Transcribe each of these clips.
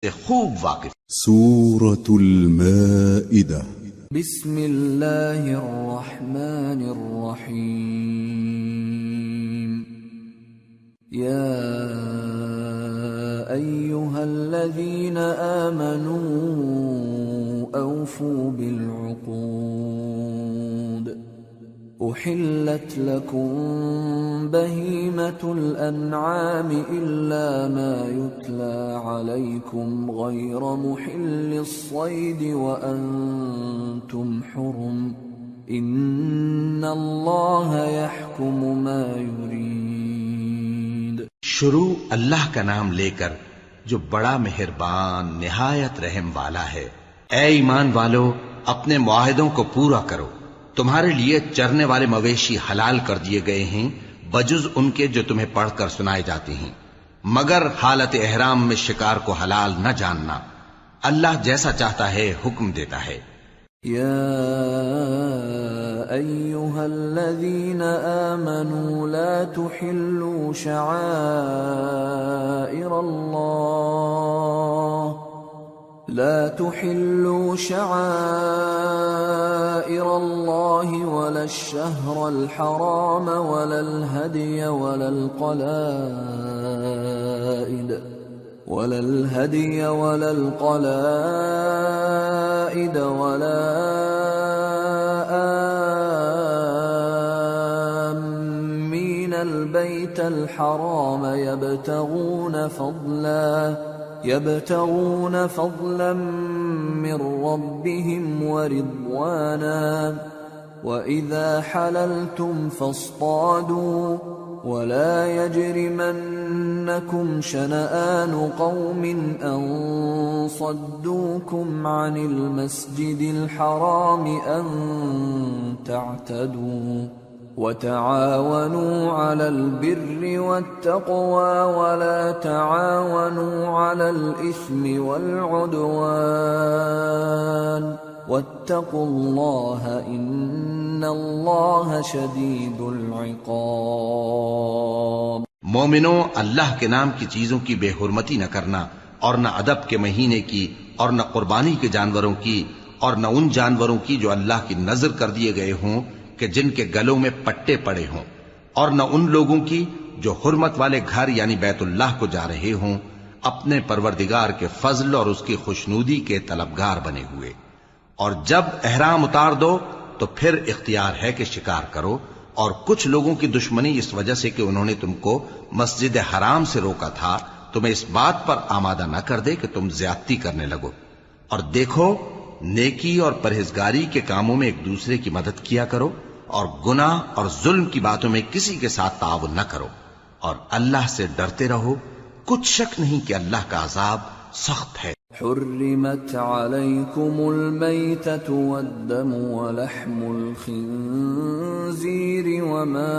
خوب واقف. سورة المائدة. بسم الله الرحمن الرحيم. يا أيها الذين آمنوا أوفوا بالعقود. أحلت لكم بهيمة الأنعام إلا ما يتلى عليكم غير محل الصيد وأنتم حرم إن الله يحكم ما يريد. شروع اللہ کا نام لے کر جو بڑا مہربان نہایت رحم والا ہے. اے ایمان والو، اپنے معاہدوں کو پورا کرو. تمہارے لیے چرنے والے مویشی حلال کر دیے گئے ہیں بجز ان کے جو تمہیں پڑھ کر سنائے جاتے ہیں، مگر حالت احرام میں شکار کو حلال نہ جاننا. اللہ جیسا چاہتا ہے حکم دیتا ہے. يا أيها الذين آمنوا لا تحلوا شعائر الله ولا الشهر الحرام ولا الهدي ولا القلائد ولا آمين البيت الحرام يبتغون فضلا من ربهم ورضوانا وإذا حللتم فاصطادوا ولا يجرمنكم شنآن قوم أن صدوكم عن المسجد الحرام أن تعتدوا وتعاونوا على البر والتقوى ولا تعاونوا على الإثم والعدوان واتقوا الله إن الله شديد العقاب. مومنوں، اللہ کے نام کی چیزوں کی بے حرمتی نہ کرنا، اور نہ ادب کے مہینے کی، اور نہ قربانی کے جانوروں کی، اور نہ ان جانوروں کی جو اللہ کی نذر کر دیے گئے ہوں کہ جن کے گلوں میں پٹے پڑے ہوں، اور نہ ان لوگوں کی جو حرمت والے گھر یعنی بیت اللہ کو جا رہے ہوں اپنے پروردگار کے فضل اور اس کی خوشنودی کے طلبگار بنے ہوئے. اور جب احرام اتار دو تو پھر اختیار ہے کہ شکار کرو. اور کچھ لوگوں کی دشمنی اس وجہ سے کہ انہوں نے تم کو مسجد حرام سے روکا تھا تمہیں اس بات پر آمادہ نہ کر دے کہ تم زیادتی کرنے لگو. اور دیکھو، نیکی اور پرہیزگاری کے کاموں میں ایک دوسرے کی مدد کیا کرو، اور گناہ اور ظلم کی باتوں میں کسی کے ساتھ تعاون نہ کرو، اور اللہ سے ڈرتے رہو. کچھ شک نہیں کہ اللہ کا عذاب سخت ہے. حرمت عليكم الميتة والدم ولحم الخنزير وما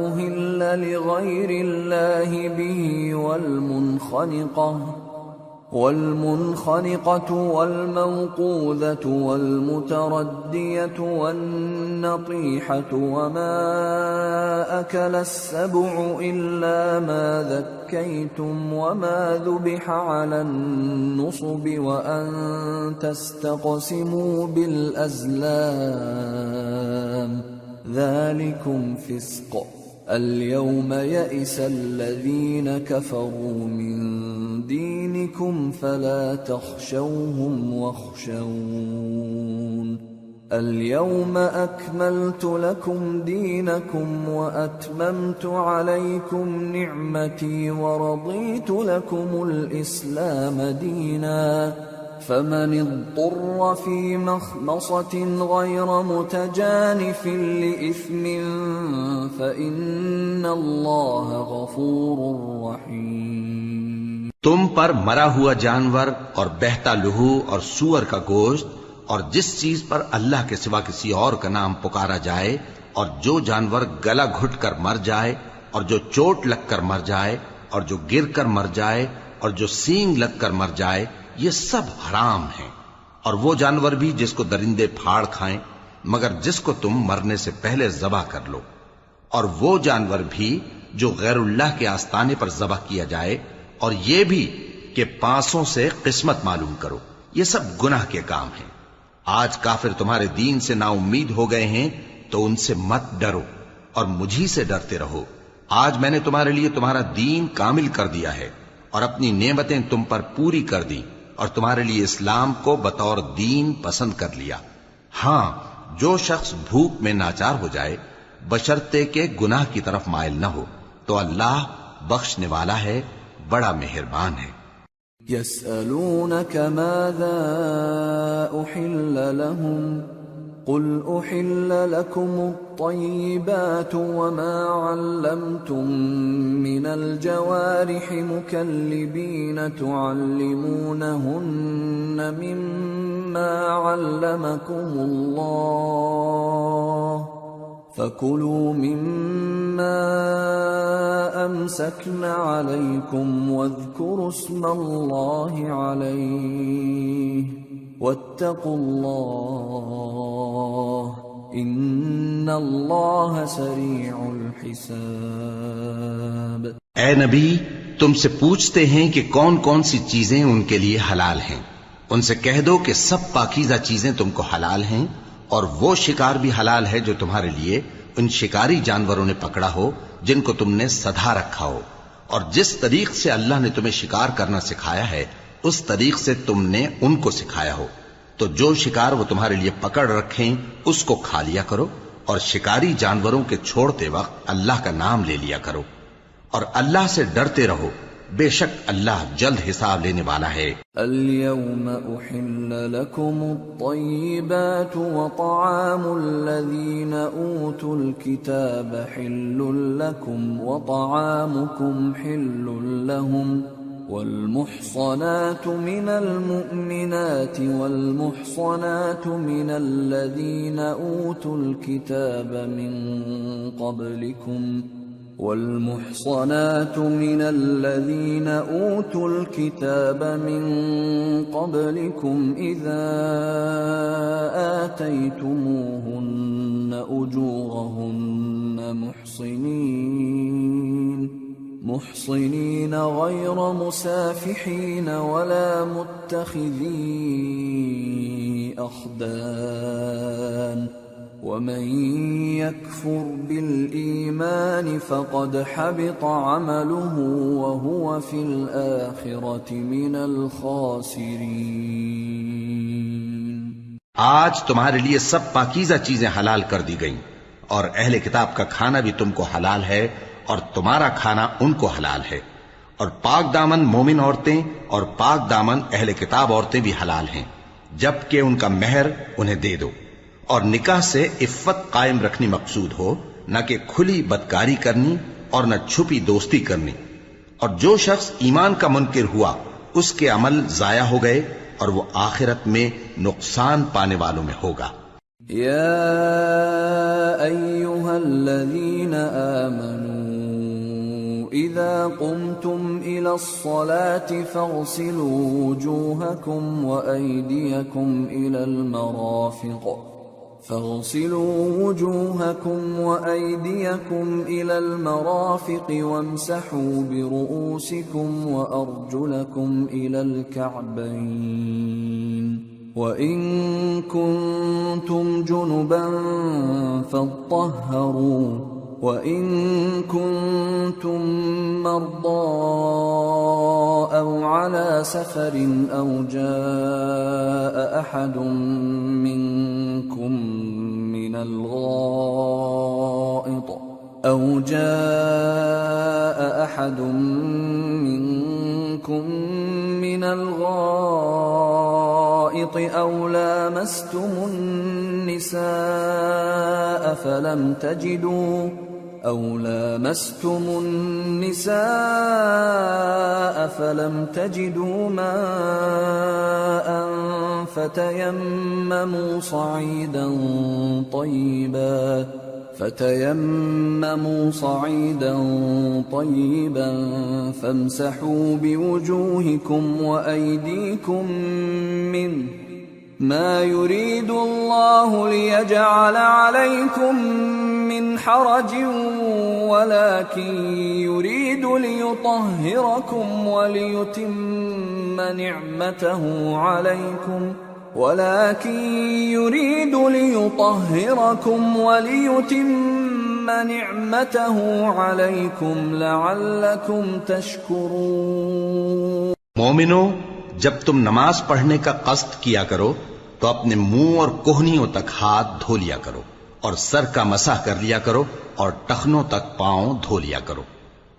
أهل لغير الله به والمنخنقة والموقوذة والمتردية والنطيحة وما أكل السبع إلا ما ذكيتم وما ذبح على النصب وأن تستقسموا بالأزلام ذلكم فسق. اليوم يئس الذين كفروا من دينكم فلا تخشوهم واخشون. اليوم أكملت لكم دينكم وأتممت عليكم نعمتي ورضيت لكم الإسلام دينا. فمن اضطر في مخمصة غير متجانف لإثم فإن الله غفور رحيم. تم پر مرا ہوا جانور اور بہتا لہو اور سور کا گوشت اور جس چیز پر اللہ کے سوا کسی اور کا نام پکارا جائے، اور جو جانور گلا گھٹ کر مر جائے، اور جو چوٹ لگ کر مر جائے، اور جو گر کر مر جائے، اور جو سینگ لگ کر مر جائے، یہ سب حرام ہیں. اور وہ جانور بھی جس کو درندے پھاڑ کھائیں مگر جس کو تم مرنے سے پہلے ذبح کر لو. اور وہ جانور بھی جو غیر اللہ کے آستانے پر ذبح کیا جائے، اور یہ بھی کہ پانسوں سے قسمت معلوم کرو، یہ سب گناہ کے کام ہیں۔ آج کافر تمہارے دین سے نا امید ہو گئے ہیں تو ان سے مت ڈرو اور مجھی سے ڈرتے رہو۔ آج میں نے تمہارے لیے تمہارا دین کامل کر دیا ہے اور اپنی نعمتیں تم پر پوری کر دی اور تمہارے لیے اسلام کو بطور دین پسند کر لیا۔ ہاں، جو شخص بھوک میں ناچار ہو جائے بشرطے کہ گناہ کی طرف مائل نہ ہو تو اللہ بخشنے والا ہے، بڑا مہربان ہے۔ يسألونك ماذا أحل لهم قل أحل لكم الطيبات وما علمتم من الجوارح مكلبين تعلمونهن مما علمكم الله فَكُلُوا مِمَّا أَمْسَكْنَ عَلَيْكُمْ وَاذْكُرُوا اسْمَ اللَّهِ عَلَيْهِ وَاتَّقُوا اللَّهَ إِنَّ اللَّهَ سَرِيعُ الْحِسَابِ۔ اے نبی، تم سے پوچھتے ہیں کہ کون کون سی چیزیں ان کے لیے حلال ہیں، ان سے کہہ دو کہ سب پاکیزہ چیزیں تم کو حلال ہیں، اور وہ شکار بھی حلال ہے جو تمہارے لیے ان شکاری جانوروں نے پکڑا ہو جن کو تم نے سدھا رکھا ہو، اور جس طریق سے اللہ نے تمہیں شکار کرنا سکھایا ہے اس طریق سے تم نے ان کو سکھایا ہو، تو جو شکار وہ تمہارے لیے پکڑ رکھیں اس کو کھا لیا کرو، اور شکاری جانوروں کے چھوڑتے وقت اللہ کا نام لے لیا کرو، اور اللہ سے ڈرتے رہو، بے شک اللہ جلد حساب لینے والا ہے۔ اليوم أحل لكم الطيبات وطعام الذين أوتوا الكتاب حل لكم وطعامكم حل لهم والمحصنات من المؤمنات والمحصنات من الذين أوتوا الكتاب من قبلكم إذا آتيتموهن أجورهن محصنين غير مسافحين ولا متخذي أخدان ومن يكفر بالإيمان فقد حبط عمله وهو في الآخرة من الخاسرين۔ آج تمہارے لیے سب پاکیزہ چیزیں حلال کر دی گئیں، اور اہل کتاب کا کھانا بھی تم کو حلال ہے اور تمہارا کھانا ان کو حلال ہے، اور پاک دامن مومن عورتیں اور پاک دامن اہل کتاب عورتیں بھی حلال ہیں جبکہ ان کا مہر انہیں دے دو، اور نکاح سے عفت قائم رکھنی مقصود ہو، نہ کہ کھلی بدکاری کرنی اور نہ چھپی دوستی کرنی، اور جو شخص ایمان کا منکر ہوا اس کے عمل ضائع ہو گئے اور وہ آخرت میں نقصان پانے والوں میں ہوگا۔ یا ایھا الذین آمنوا اذا قمتم الى الصلاة فاغسلوا وجوهكم وأيديكم إلى المرافق وامسحوا برؤوسكم وأرجلكم إلى الكعبين وإن كنتم جنبا فاطهروا وإن كنتم مرضى أو على سفر أو جاء أحد منكم من الغائط أو لامستم النساء فلم تجدوا ماء فتيمموا صعيدا طيبا فامسحوا بوجوهكم وأيديكم منه ما يريد الله ليجعل عليكم من حرج ولكن يريد ليطهركم وليتم نعمته عليكم ولكن يريد ليطهركم وليتم نعمته عليكم لعلكم تشكرون۔ مومنو، جب تم نماز پڑھنے کا قصد کیا کرو تو اپنے منہ اور کوہنیوں تک ہاتھ دھو لیا کرو اور سر کا مسح کر لیا کرو اور ٹخنوں تک پاؤں دھو لیا کرو،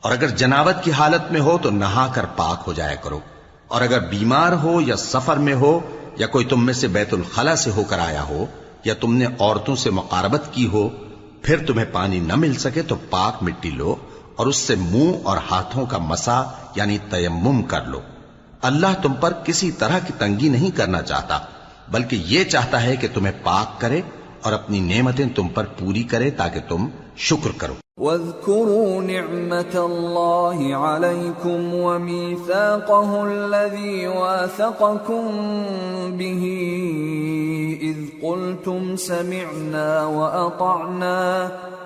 اور اگر جنابت کی حالت میں ہو تو نہا کر پاک ہو جایا کرو، اور اگر بیمار ہو یا سفر میں ہو یا کوئی تم میں سے بیت الخلا سے ہو کر آیا ہو یا تم نے عورتوں سے مقاربت کی ہو، پھر تمہیں پانی نہ مل سکے تو پاک مٹی لو اور اس سے منہ اور ہاتھوں کا مسح یعنی تیمم کر لو۔ اللہ تم پر کسی طرح کی تنگی نہیں کرنا چاہتا، بلکہ یہ چاہتا ہے کہ تمہیں پاک کرے اور اپنی نعمتیں تم پر پوری کرے تاکہ تم شکر کرو۔ واذكروا نعمة الله عليكم وميثاقه الذي واثقكم به إذ قلتم سمعنا وأطعنا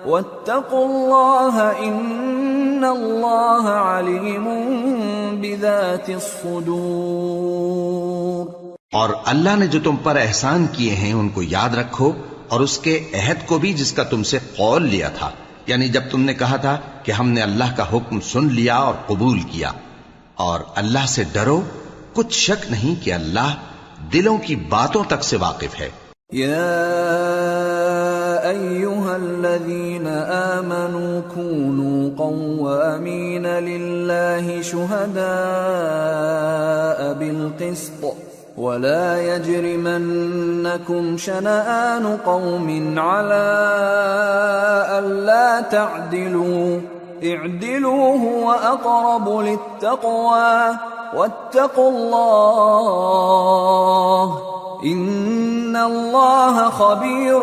واتقوا الله إن الله عليم بذات الصدور۔ اور اللہ نے جو تم پر احسان کیے ہیں ان کو یاد رکھو، اور اس کے عہد کو بھی جس کا تم سے قول لیا تھا، یعنی جب تم نے کہا تھا کہ ہم نے اللہ کا حکم سن لیا اور قبول کیا، اور اللہ سے ڈرو، کچھ شک نہیں کہ اللہ دلوں کی باتوں تک سے واقف ہے۔ یا ایھا الذین آمنوا کونوا قوامین للہ شہداء بالقسط ولا يجرمنكم شنآن قوم على ألا تعدلوا اعدلوا هو أقرب للتقوى واتقوا الله إن الله خبير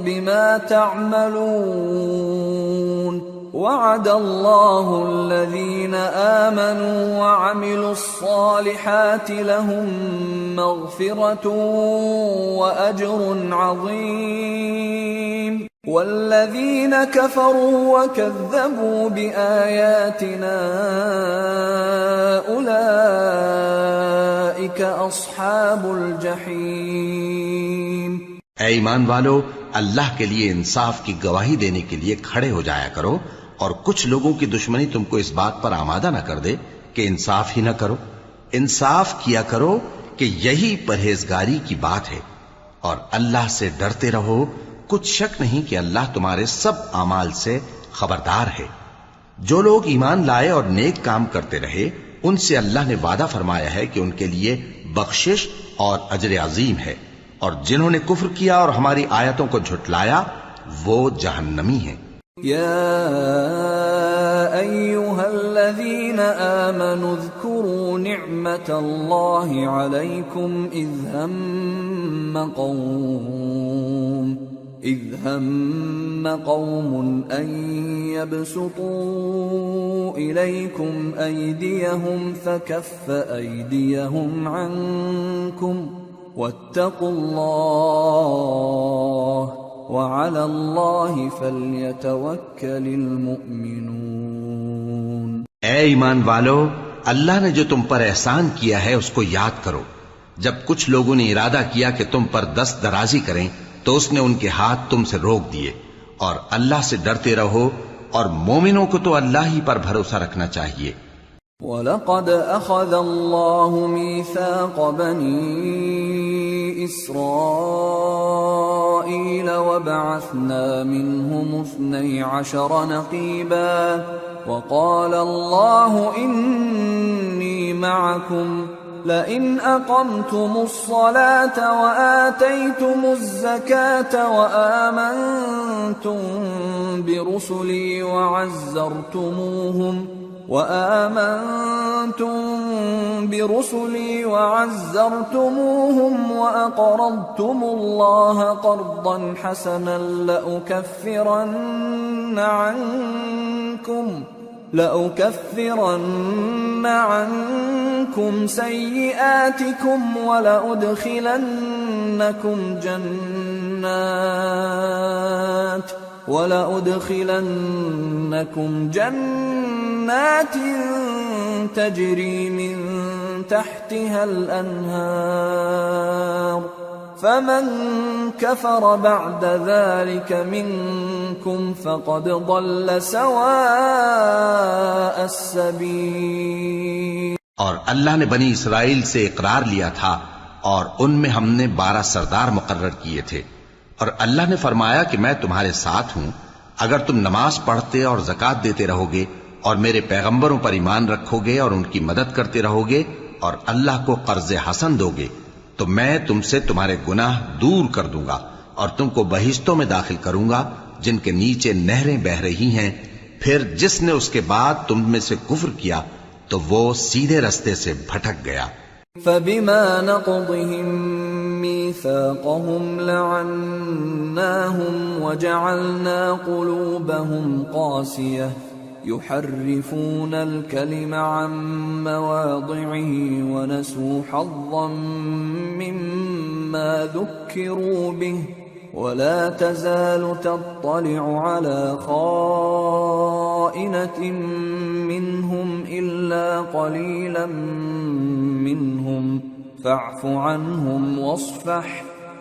بما تعملون۔ وعد الله الذين آمنوا وعملوا الصالحات لهم مغفرة وأجر عظيم، والذين كفروا وكذبوا بآياتنا أولئك أصحاب الجحيم۔ اے ایمان والو، اللہ کے لیے انصاف کی گواہی دینے کے لیے کھڑے ہو جایا کرو، اور کچھ لوگوں کی دشمنی تم کو اس بات پر آمادہ نہ کر دے کہ انصاف ہی نہ کرو۔ انصاف کیا کرو کہ یہی پرہیزگاری کی بات ہے، اور اللہ سے ڈرتے رہو، کچھ شک نہیں کہ اللہ تمہارے سب اعمال سے خبردار ہے۔ جو لوگ ایمان لائے اور نیک کام کرتے رہے، ان سے اللہ نے وعدہ فرمایا ہے کہ ان کے لیے بخشش اور اجر عظیم ہے، اور جنہوں نے کفر کیا اور ہماری آیتوں کو جھٹلایا وہ جہنمی ہیں۔ یا ایھا الذین آمنوا اذکروا نعمت اللہ علیکم اذ ہم قوم ان يبسطوا الیکم ایدیہم فکف ایدیہم عنکم واتقوا اللہ وعلى الله فليتوكل المؤمنون۔ اے ایمان والو، اللہ نے جو تم پر احسان کیا ہے اس کو یاد کرو۔ جب کچھ لوگوں نے ارادہ کیا کہ تم پر دست درازی کریں تو اس نے ان کے ہاتھ تم سے روک دیے، اور اللہ سے ڈرتے رہو، اور مومنوں کو تو اللہ ہی پر بھروسہ رکھنا چاہیے۔ وَلَقَدْ أَخَذَ اللَّهُ مِيثَاقَ بَنِي إِسْرَائِيلَ وَبَعَثْنَا مِنْهُمُ 12 نَقِيبًا وَقَالَ اللَّهُ إِنِّي مَعَكُمْ لَئِنْ أَقَمْتُمُ الصَّلَاةَ وَآتَيْتُمُ الزَّكَاةَ وَآمَنْتُمْ برسلي وعزرتموهم وأقرضتم الله قرضا حسنا لأكفرن عنكم سيئاتكم ولأدخلنكم جنات تجري من تحتها الأنهار فمن كفر بعد ذلك منكم فقد ضل سواء السبيل. اور اللہ نے بنی اسرائیل سے اقرار لیا تھا اور ان میں ہم نے 12 سردار مقرر کیے تھے، اور اللہ نے فرمایا کہ میں تمہارے ساتھ ہوں اگر تم نماز پڑھتے اور زکوٰۃ دیتے رہو گے اور میرے پیغمبروں پر ایمان رکھو گے اور ان کی مدد کرتے رہو گے اور اللہ کو قرض حسن دو گے تو میں تم سے تمہارے گناہ دور کر دوں گا اور تم کو بہشتوں میں داخل کروں گا جن کے نیچے نہریں بہ رہی ہیں. پھر جس نے اس کے بعد تم میں سے کفر کیا تو وہ سیدھے رستے سے بھٹک گیا. فبما نقضهم ميثاقهم لعناهم وجعلنا قلوبهم قاسية يحرفون الكلم عن مواضعه ونسوا حظا مما ذكروا به ولا تزال تطلع على خائنة منهم إلا قليلا منهم فاعف عنهم واصفح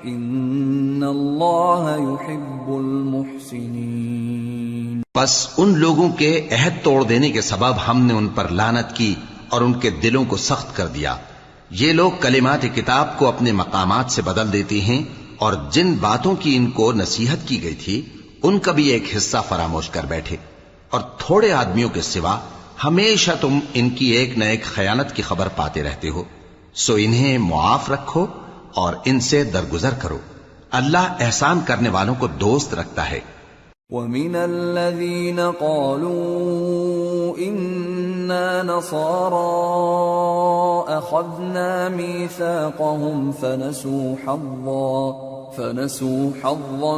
إن الله يحب المحسنين. بس ان لوگوں کے عہد توڑ دینے کے سبب ہم نے ان پر لعنت کی اور ان کے دلوں کو سخت کر دیا. یہ لوگ کلمات کتاب کو اپنے مقامات سے بدل دیتے ہیں اور جن باتوں کی ان کو نصیحت کی گئی تھی ان کا بھی ایک حصہ فراموش کر بیٹھے. اور تھوڑے آدمیوں کے سوا ہمیشہ تم ان کی ایک نہ ایک خیانت کی خبر پاتے رہتے ہو، سو انہیں معاف رکھو اور ان سے درگزر کرو. اللہ احسان کرنے والوں کو دوست رکھتا ہے. وَمِنَ الَّذِينَ قَالُوا إِنَّا نَصَارَى أَخَذْنَا مِيثَاقَهُمْ فَنَسُوا حَظًّا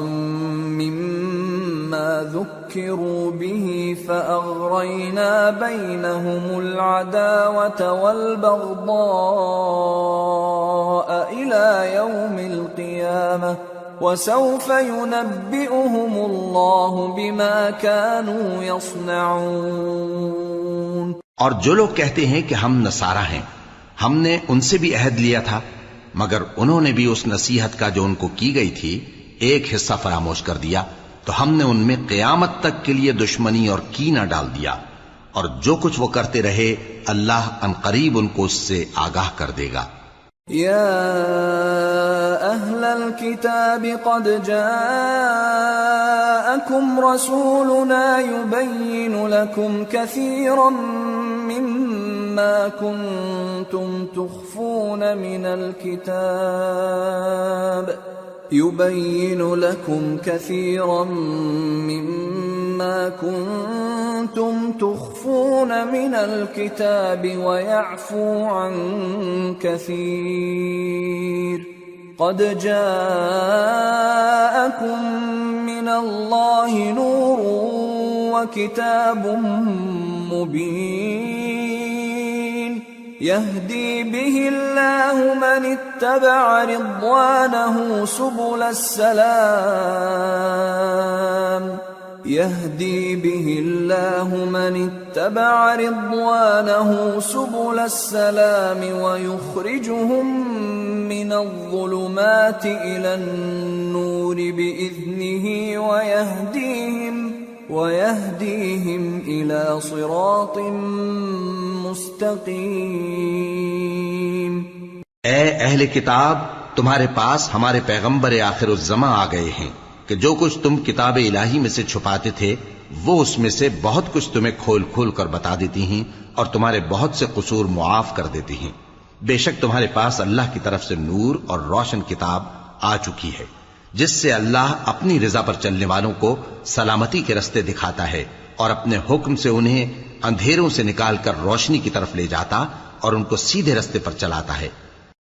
مِّمَّا ذُكِّرُوا بِهِ فَأَغْرَيْنَا بَيْنَهُمُ الْعَدَاوَةَ وَالْبَغْضَاءَ إِلَى يَوْمِ الْقِيَامَةِ وَسَوْفَ يُنَبِّئُهُمُ اللَّهُ بِمَا كَانُوا يَصْنَعُونَ. اور جو لوگ کہتے ہیں کہ ہم نصارہ ہیں، ہم نے ان سے بھی عہد لیا تھا مگر انہوں نے بھی اس نصیحت کا جو ان کو کی گئی تھی ایک حصہ فراموش کر دیا تو ہم نے ان میں قیامت تک کے لیے دشمنی اور کینہ ڈال دیا. اور جو کچھ وہ کرتے رہے اللہ عنقریب ان کو اس سے آگاہ کر دے گا. يا أهل الكتاب قد جاءكم رسولنا يبين لكم كثيرا مما كنتم تخفون من الكتاب ويعفو عن كثير قد جاءكم من الله نور وكتاب مبين يهدي به الله من اتبع رضوانه سبل السلام ويخرجهم من الظلمات إلى النور بإذنه ويهديهم إلى صراط مستقيم. اے اہل کتاب، تمہارے پاس ہمارے پیغمبر آخر الزماں آ گئے ہیں کہ جو کچھ تم کتاب الہی میں سے چھپاتے تھے وہ اس میں سے بہت کچھ تمہیں کھول کھول کر بتا دیتی ہیں اور تمہارے بہت سے قصور معاف کر دیتی ہیں. بے شک تمہارے پاس اللہ کی طرف سے نور اور روشن کتاب آ چکی ہے جس سے اللہ اپنی رضا پر چلنے والوں کو سلامتی کے رستے دکھاتا ہے اور اپنے حکم سے انہیں اندھیروں سے نکال کر روشنی کی طرف لے جاتا اور ان کو سیدھے رستے پر چلاتا ہے.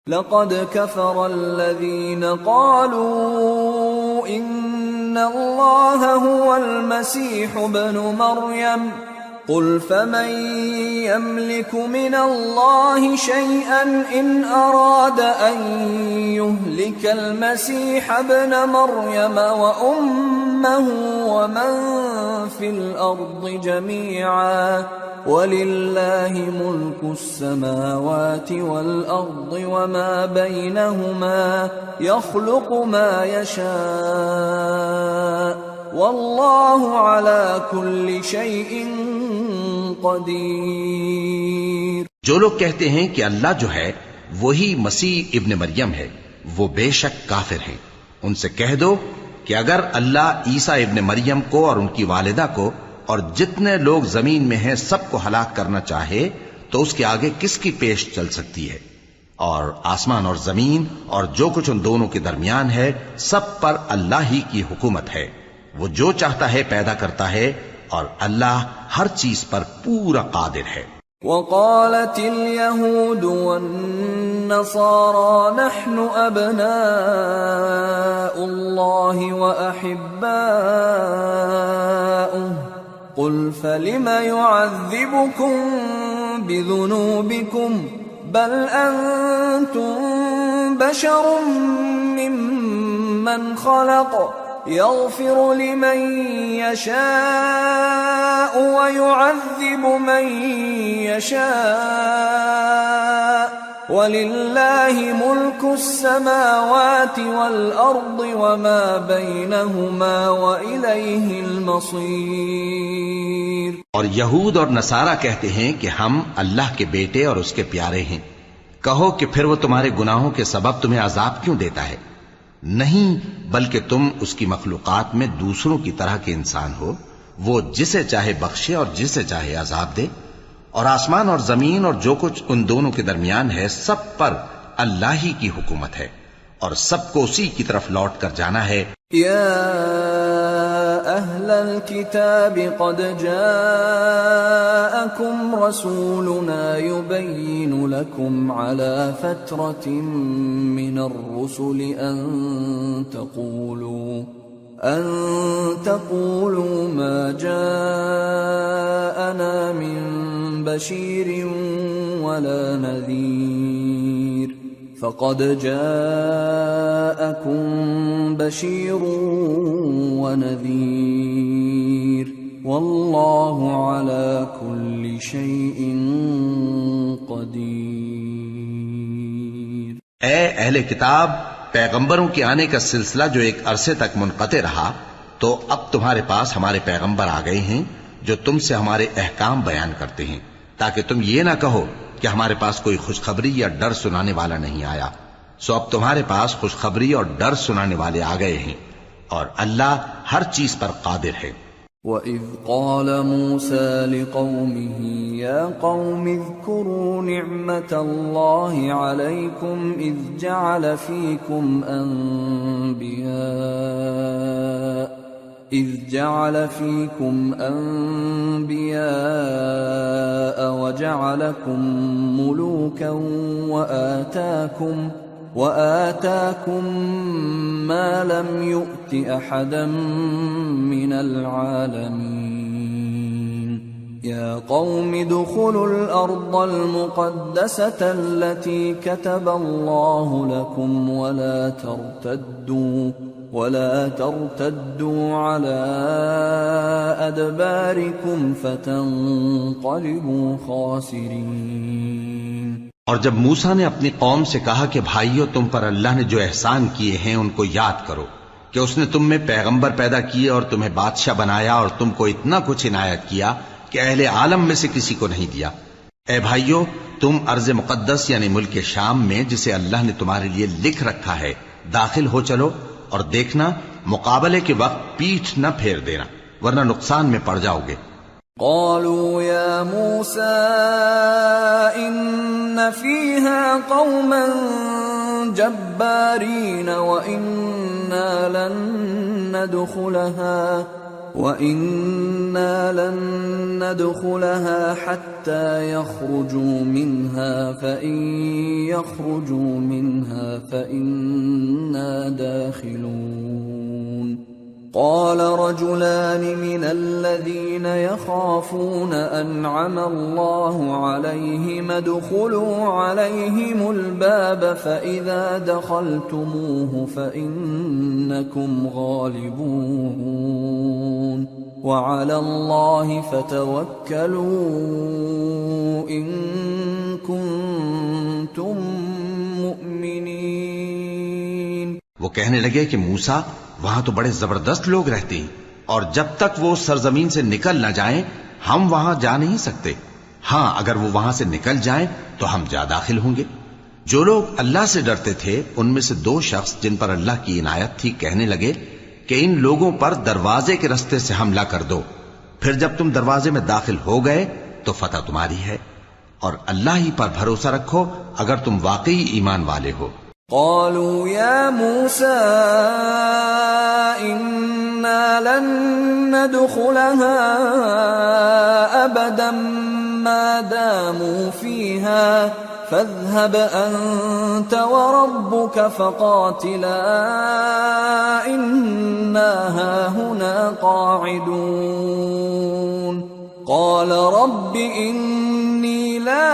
لقد كفر الذين قالوا إن الله هو المسيح ابن مريم قل فمن يملك من الله شيئا إن أراد أن يهلك المسيح ابن مريم وأمه ومن في الأرض جميعا ولله ملك السماوات والأرض وما بينهما يخلق ما يشاء والله على كل شيء قدیر۔ جو لوگ کہتے ہیں کہ اللہ جو ہے وہی مسیح ابن مریم ہے وہ بے شک کافر ہیں۔ ان سے کہہ دو کہ اگر اللہ عیسیٰ ابن مریم کو اور ان کی والدہ کو اور جتنے لوگ زمین میں ہیں سب کو ہلاک کرنا چاہے تو اس کے آگے کس کی پیش چل سکتی ہے؟ اور آسمان اور زمین اور جو کچھ ان دونوں کے درمیان ہے سب پر اللہ ہی کی حکومت ہے۔ وہ جو چاہتا ہے پیدا کرتا ہے اور اللہ ہر چیز پر پورا قادر ہے۔ وقالت اليهود والنصارى نحن أبناء الله وأحباؤه قل فلم يعذبكم بذنوبكم بل أنتم بشر ممن خلق يغفر لمن يشاء ويعذب من يشاء ولله ملك السماوات والأرض وما بينهما وإليه المصير۔ اور یہود اور نصارہ کہتے ہیں کہ ہم اللہ کے بیٹے اور اس کے پیارے ہیں۔ کہو کہ پھر وہ تمہارے گناہوں کے سبب تمہیں عذاب کیوں دیتا ہے؟ نہیں، بلکہ تم اس کی مخلوقات میں دوسروں کی طرح کے انسان ہو، وہ جسے چاہے بخشے اور جسے چاہے عذاب دے۔ اور آسمان اور زمین اور جو کچھ ان دونوں کے درمیان ہے سب پر اللہ ہی کی حکومت ہے اور سب کو اسی کی طرف لوٹ کر جانا ہے۔ یا اہل الكتاب قد جاءکم رسولنا يبین لکم على فترة من الرسل ان تقولوا ما جاءنا من بشیر ولا نذیر فقد جاءكم بشیر ونذیر واللہ على كل شيء قدیر۔ اے اہل کتاب، پیغمبروں کے آنے کا سلسلہ جو ایک عرصے تک منقطع رہا تو اب تمہارے پاس ہمارے پیغمبر آ گئے ہیں جو تم سے ہمارے احکام بیان کرتے ہیں، تاکہ تم یہ نہ کہو کہ ہمارے پاس کوئی خوشخبری یا ڈر سنانے والا نہیں آیا۔ سو اب تمہارے پاس خوشخبری اور ڈر سنانے والے آ گئے ہیں اور اللہ ہر چیز پر قادر ہے۔ وَإِذْ قَالَ مُوسَى لِقَوْمِهِ يَا قَوْمِ اذْكُرُوا نِعْمَةَ اللَّهِ عَلَيْكُمْ إِذْ جَعَلَ فِيكُمْ أَنْبِيَاءَ وَجَعَلَكُمْ مُلُوكًا وآتاكم ما لم يؤت أحدا من العالمين يا قوم ادخلوا الأرض المقدسة التي كتب الله لكم ولا ترتدوا على أدباركم فتنقلبوا خاسرين۔ اور جب موسیٰ نے اپنی قوم سے کہا کہ بھائیو، تم پر اللہ نے جو احسان کیے ہیں ان کو یاد کرو، کہ اس نے تم میں پیغمبر پیدا کیے اور تمہیں بادشاہ بنایا اور تم کو اتنا کچھ عنایت کیا کہ اہل عالم میں سے کسی کو نہیں دیا۔ اے بھائیو، تم ارض مقدس یعنی ملک شام میں جسے اللہ نے تمہارے لیے لکھ رکھا ہے داخل ہو چلو، اور دیکھنا مقابلے کے وقت پیٹھ نہ پھیر دینا ورنہ نقصان میں پڑ جاؤ گے۔ قالوا يا موسى إن فيها قوما جبارين وإنا لن ندخلها حتى يخرجوا منها فإن يخرجوا منها فإنا داخلون قال رجلان من الذين يخافون أنعم الله عليهم ادخلوا عليهم الباب فإذا دخلتموه فإنكم غالبون وعلى الله فتوكلوا إن كنتم مؤمنين۔ وہ کہنے لگے کہ موسیٰ وہاں تو بڑے زبردست لوگ رہتے ہیں، اور جب تک وہ سرزمین سے نکل نہ جائیں ہم وہاں جا نہیں سکتے۔ ہاں اگر وہ وہاں سے نکل جائیں تو ہم جا داخل ہوں گے۔ جو لوگ اللہ سے ڈرتے تھے ان میں سے 2 شخص جن پر اللہ کی عنایت تھی کہنے لگے کہ ان لوگوں پر دروازے کے رستے سے حملہ کر دو، پھر جب تم دروازے میں داخل ہو گئے تو فتح تمہاری ہے، اور اللہ ہی پر بھروسہ رکھو اگر تم واقعی ایمان والے ہو۔ قالوا يا موسى إنا لن ندخلها أبدا ما داموا فيها فاذهب أنت وربك فقاتلا إنا هاهنا قاعدون قال رب إني لا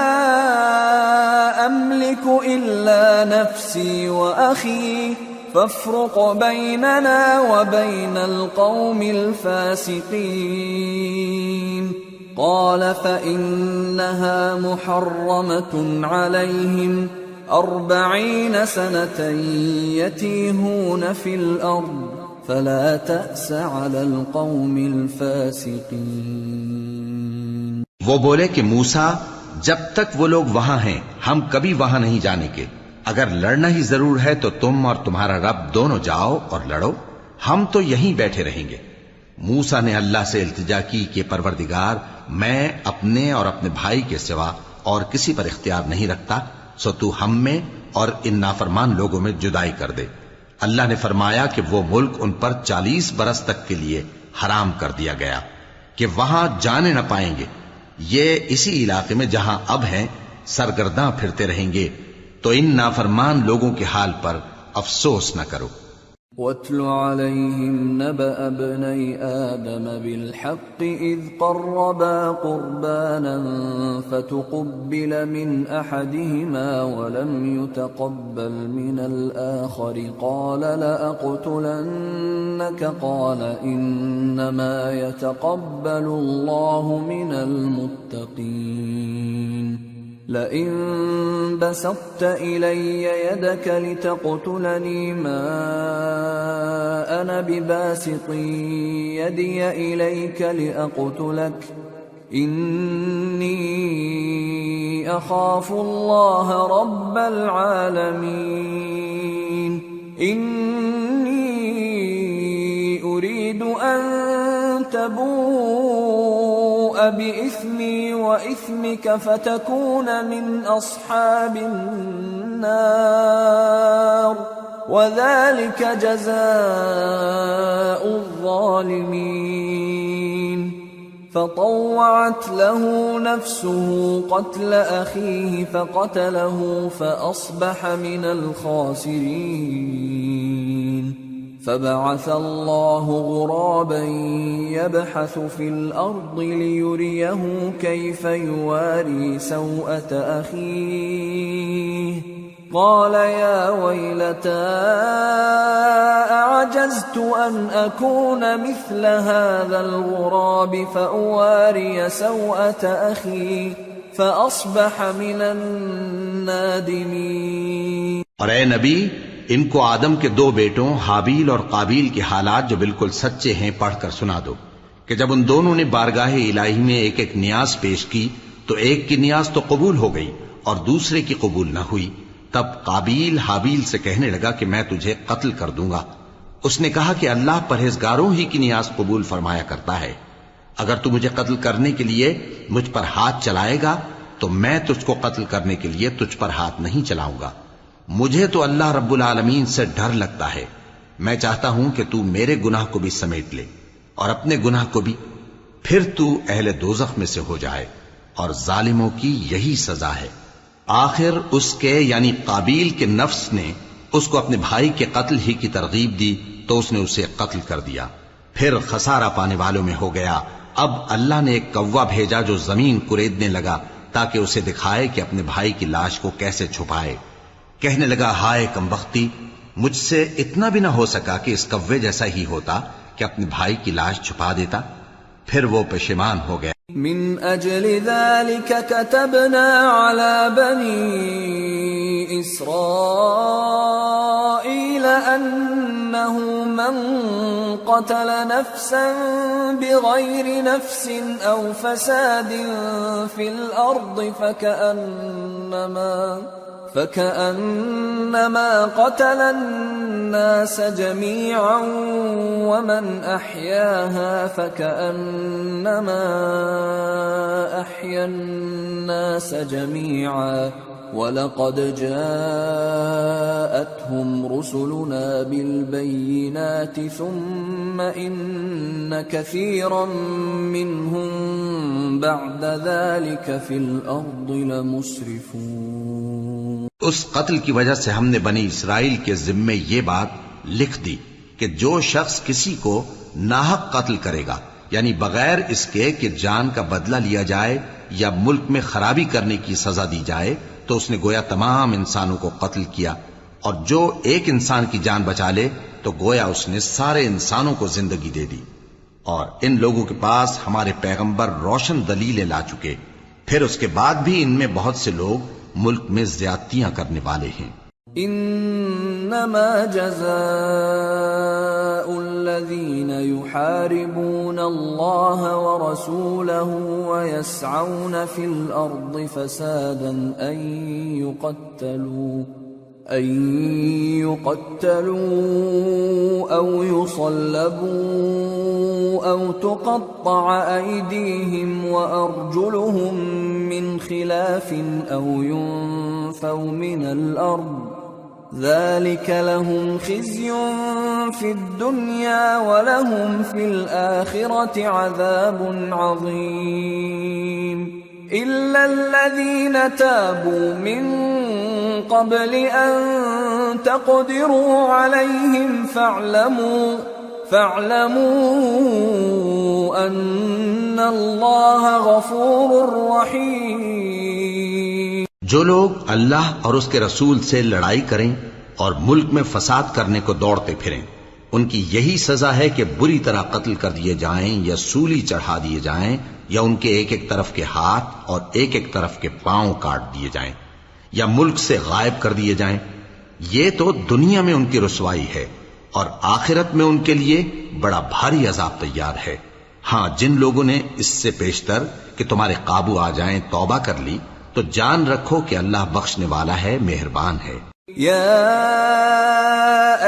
أملك إلا نفسي وأخي فافرق بيننا وبين القوم الفاسقين قال فإنها محرمة عليهم 40 سنة يتيهون في الأرض فلا تأس على القوم الفاسقين۔ وہ بولے کہ موسیٰ جب تک وہ لوگ وہاں ہیں ہم کبھی وہاں نہیں جانے کے، اگر لڑنا ہی ضرور ہے تو تم اور تمہارا رب دونوں جاؤ اور لڑو، ہم تو یہیں بیٹھے رہیں گے۔ موسیٰ نے اللہ سے التجا کی کہ پروردگار میں اپنے اور اپنے بھائی کے سوا اور کسی پر اختیار نہیں رکھتا، سو تو ہم میں اور ان نافرمان لوگوں میں جدائی کر دے۔ اللہ نے فرمایا کہ وہ ملک ان پر 40 برس تک کے لیے حرام کر دیا گیا کہ وہاں جانے نہ پائیں گے، یہ اسی علاقے میں جہاں اب ہیں سرگرداں پھرتے رہیں گے، تو ان نافرمان لوگوں کے حال پر افسوس نہ کرو۔ وَاتْلُ عَلَيْهِمْ نَبَأَ ابْنَيْ آدَمَ بِالْحَقِّ إِذْ قَرَّبَا قُرْبَانًا فَتُقُبِّلَ مِنْ أَحَدِهِمَا وَلَمْ يُتَقَبَّلْ مِنَ الْآخَرِ قَالَ لَأَقْتُلَنَّكَ قَالَ إِنَّمَا يَتَقَبَّلُ اللَّهُ مِنَ الْمُتَّقِينَ لئن بسطت إلي يدك لتقتلني ما أنا بباسط يدي إليك لأقتلك إني أخاف الله رب العالمين إني أريد أن تبوء بإثمي وإثمك فتكون من أصحاب النار وذلك جزاء الظالمين فطوعت له نفسه قتل أخيه فقتله فأصبح من الخاسرين فبعث الله غرابا يبحث في الأرض ليريه كيف يواري سوءة أخيه قال يا ويلتى أعجزت أن أكون مثل هذا الغراب فأواري سوءة أخي فأصبح من النادمين۔ اور اے نبی ان کو آدم کے 2 بیٹوں حابیل اور قابیل کے حالات جو بالکل سچے ہیں پڑھ کر سنا دو کہ جب ان دونوں نے بارگاہ الہی میں ایک ایک نیاز پیش کی تو ایک کی نیاز تو قبول ہو گئی اور دوسرے کی قبول نہ ہوئی، تب قابیل حابیل سے کہنے لگا کہ میں تجھے قتل کر دوں گا۔ اس نے کہا کہ اللہ پرہیزگاروں ہی کی نیاز قبول فرمایا کرتا ہے، اگر تو مجھے قتل کرنے کے لیے مجھ پر ہاتھ چلائے گا تو میں تجھ کو قتل کرنے کے لیے تجھ پر ہاتھ نہیں چلاؤں گا۔ مجھے تو اللہ رب العالمین سے ڈر لگتا ہے، میں چاہتا ہوں کہ تو میرے گناہ کو بھی سمیٹ لے اور اپنے گناہ کو بھی، پھر تو اہل دوزخ میں سے ہو جائے، اور ظالموں کی یہی سزا ہے۔ آخر اس کے یعنی قابیل کے نفس نے اس کو اپنے بھائی کے قتل ہی کی ترغیب دی تو اس نے اسے قتل کر دیا، پھر خسارہ پانے والوں میں ہو گیا۔ اب اللہ نے ایک کوا بھیجا جو زمین کریدنے لگا تاکہ اسے دکھائے کہ اپنے بھائی کی لاش کو کیسے چھپائے۔ کہنے لگا ہائے کمبختی، مجھ سے اتنا بھی نہ ہو سکا کہ اس کوے جیسا ہی ہوتا کہ اپنے بھائی کی لاش چھپا دیتا۔ پھر وہ پشیمان ہو گیا۔ من اجل ذلك كتبنا على بني اسرائيل انه من قتل نفسا بغير نفس او فساد في الارض فكأنما قتل الناس جميعا ومن أحياها فكأنما أحيا الناس جميعا وَلَقَدْ جَاءَتْهُمْ رُسُلُنَا بِالْبَيِّنَاتِ ثُمَّ إِنَّ كَثِيرًا مِّنْهُمْ بَعْدَ ذَلِكَ فِي الْأَرْضِ لَمُسْرِفُونَ۔ اس قتل کی وجہ سے ہم نے بنی اسرائیل کے ذمے یہ بات لکھ دی کہ جو شخص کسی کو ناحق قتل کرے گا، یعنی بغیر اس کے کہ جان کا بدلہ لیا جائے یا ملک میں خرابی کرنے کی سزا دی جائے، تو اس نے گویا تمام انسانوں کو قتل کیا، اور جو ایک انسان کی جان بچا لے تو گویا اس نے سارے انسانوں کو زندگی دے دی۔ اور ان لوگوں کے پاس ہمارے پیغمبر روشن دلیلیں لا چکے، پھر اس کے بعد بھی ان میں بہت سے لوگ ملک میں زیادتیاں کرنے والے ہیں۔ انما جزاء الذين يحاربون الله ورسوله ويسعون في الارض فسادا ان يقتلوا او يصلبوا او تقطع ايديهم وارجلهم من خلاف او ينفوا من الارض ذلك لهم خزي في الدنيا ولهم في الآخرة عذاب عظيم إلا الذين تابوا من قبل أن تقدروا عليهم فاعلموا أن الله غفور رحيم۔ جو لوگ اللہ اور اس کے رسول سے لڑائی کریں اور ملک میں فساد کرنے کو دوڑتے پھریں، ان کی یہی سزا ہے کہ بری طرح قتل کر دیے جائیں یا سولی چڑھا دیے جائیں یا ان کے ایک ایک طرف کے ہاتھ اور ایک ایک طرف کے پاؤں کاٹ دیے جائیں یا ملک سے غائب کر دیے جائیں۔ یہ تو دنیا میں ان کی رسوائی ہے، اور آخرت میں ان کے لیے بڑا بھاری عذاب تیار ہے۔ ہاں، جن لوگوں نے اس سے پیشتر کہ تمہارے قابو آ جائیں توبہ کر لی تو جان رکھو کہ اللہ بخشنے والا ہے، مہربان ہے۔ يا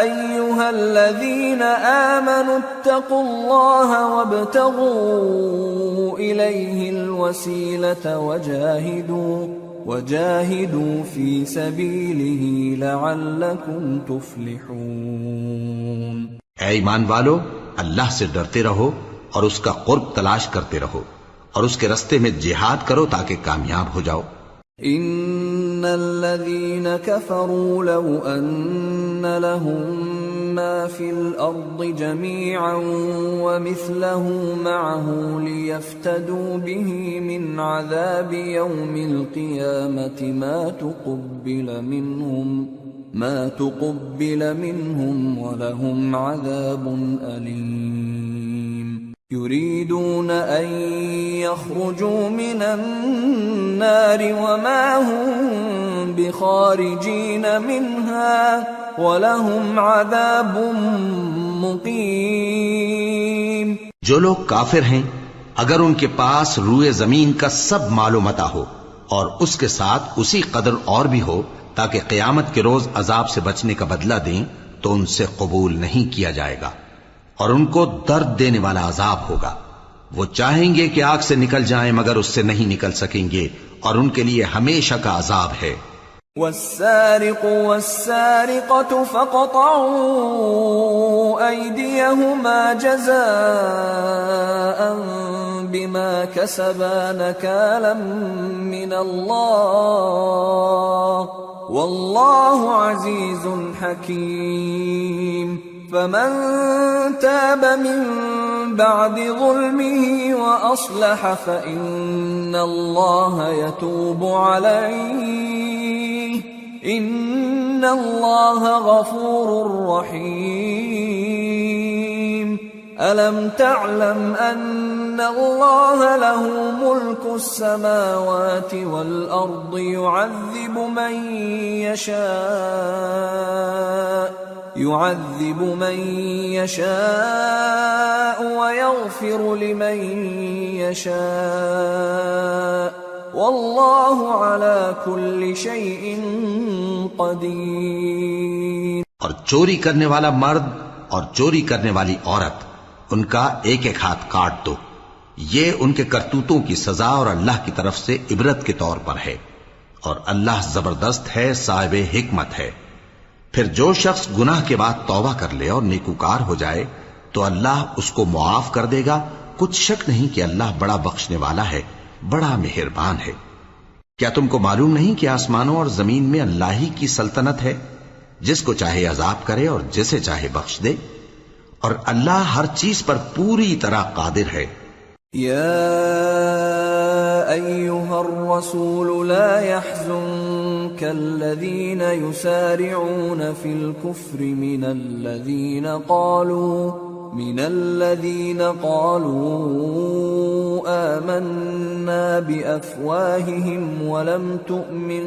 أيها الذين آمنوا اتقوا الله وابتغوا إليه الوسيلة وجاهدوا في سبيله لعلكم تفلحون۔ اے ایمان والو، اللہ سے ڈرتے رہو اور اس کا قرب تلاش کرتے رہو اور اس کے رستے میں جہاد کرو تاکہ کامیاب ہو جاؤ۔ ان الذين كفروا لو ان لهم ما في الارض جميعا ومثله معه ليفتدوا به من عذاب يوم القيامة ما تقبل منهم ولهم عذاب أليم۔ يريدون أن يخرجوا من النار وما هم بخارجين منها ولهم عذاب مقيم۔ جو لوگ کافر ہیں، اگر ان کے پاس روئے زمین کا سب مال و متاع ہو اور اس کے ساتھ اسی قدر اور بھی ہو تاکہ قیامت کے روز عذاب سے بچنے کا بدلہ دیں، تو ان سے قبول نہیں کیا جائے گا، اور ان کو درد دینے والا عذاب ہوگا۔ وہ چاہیں گے کہ آگ سے نکل جائیں مگر اس سے نہیں نکل سکیں گے، اور ان کے لیے ہمیشہ کا عذاب ہے۔ والسارق والسارقة فاقطعوا أيديهما جزاء بما كسبا نكالا من الله والله عزيز حكيم۔ فمن تاب من بعد ظلمه وأصلح فإن الله يتوب عليه إن الله غفور رحيم ألم تعلم أن الله له ملك السماوات والأرض يعذب من يشاء ويغفر لمن يشاء والله على كل شيء قدير۔ اور چوری کرنے والا مرد اور چوری کرنے والی عورت ان کا ایک ایک ہاتھ کاٹ دو، یہ ان کے کرتوتوں کی سزا اور اللہ کی طرف سے عبرت کے طور پر ہے، اور اللہ زبردست ہے، صاحب حکمت ہے۔ پھر جو شخص گناہ کے بعد توبہ کر لے اور نیکوکار ہو جائے تو اللہ اس کو معاف کر دے گا، کچھ شک نہیں کہ اللہ بڑا بخشنے والا ہے، بڑا مہربان ہے۔ کیا تم کو معلوم نہیں کہ آسمانوں اور زمین میں اللہ ہی کی سلطنت ہے، جس کو چاہے عذاب کرے اور جسے چاہے بخش دے، اور اللہ ہر چیز پر پوری طرح قادر ہے۔ يا أيها الرسول لا يحزنك الذين يسارعون في الكفر من الذين قالوا آمنا بأفواههم ولم تؤمن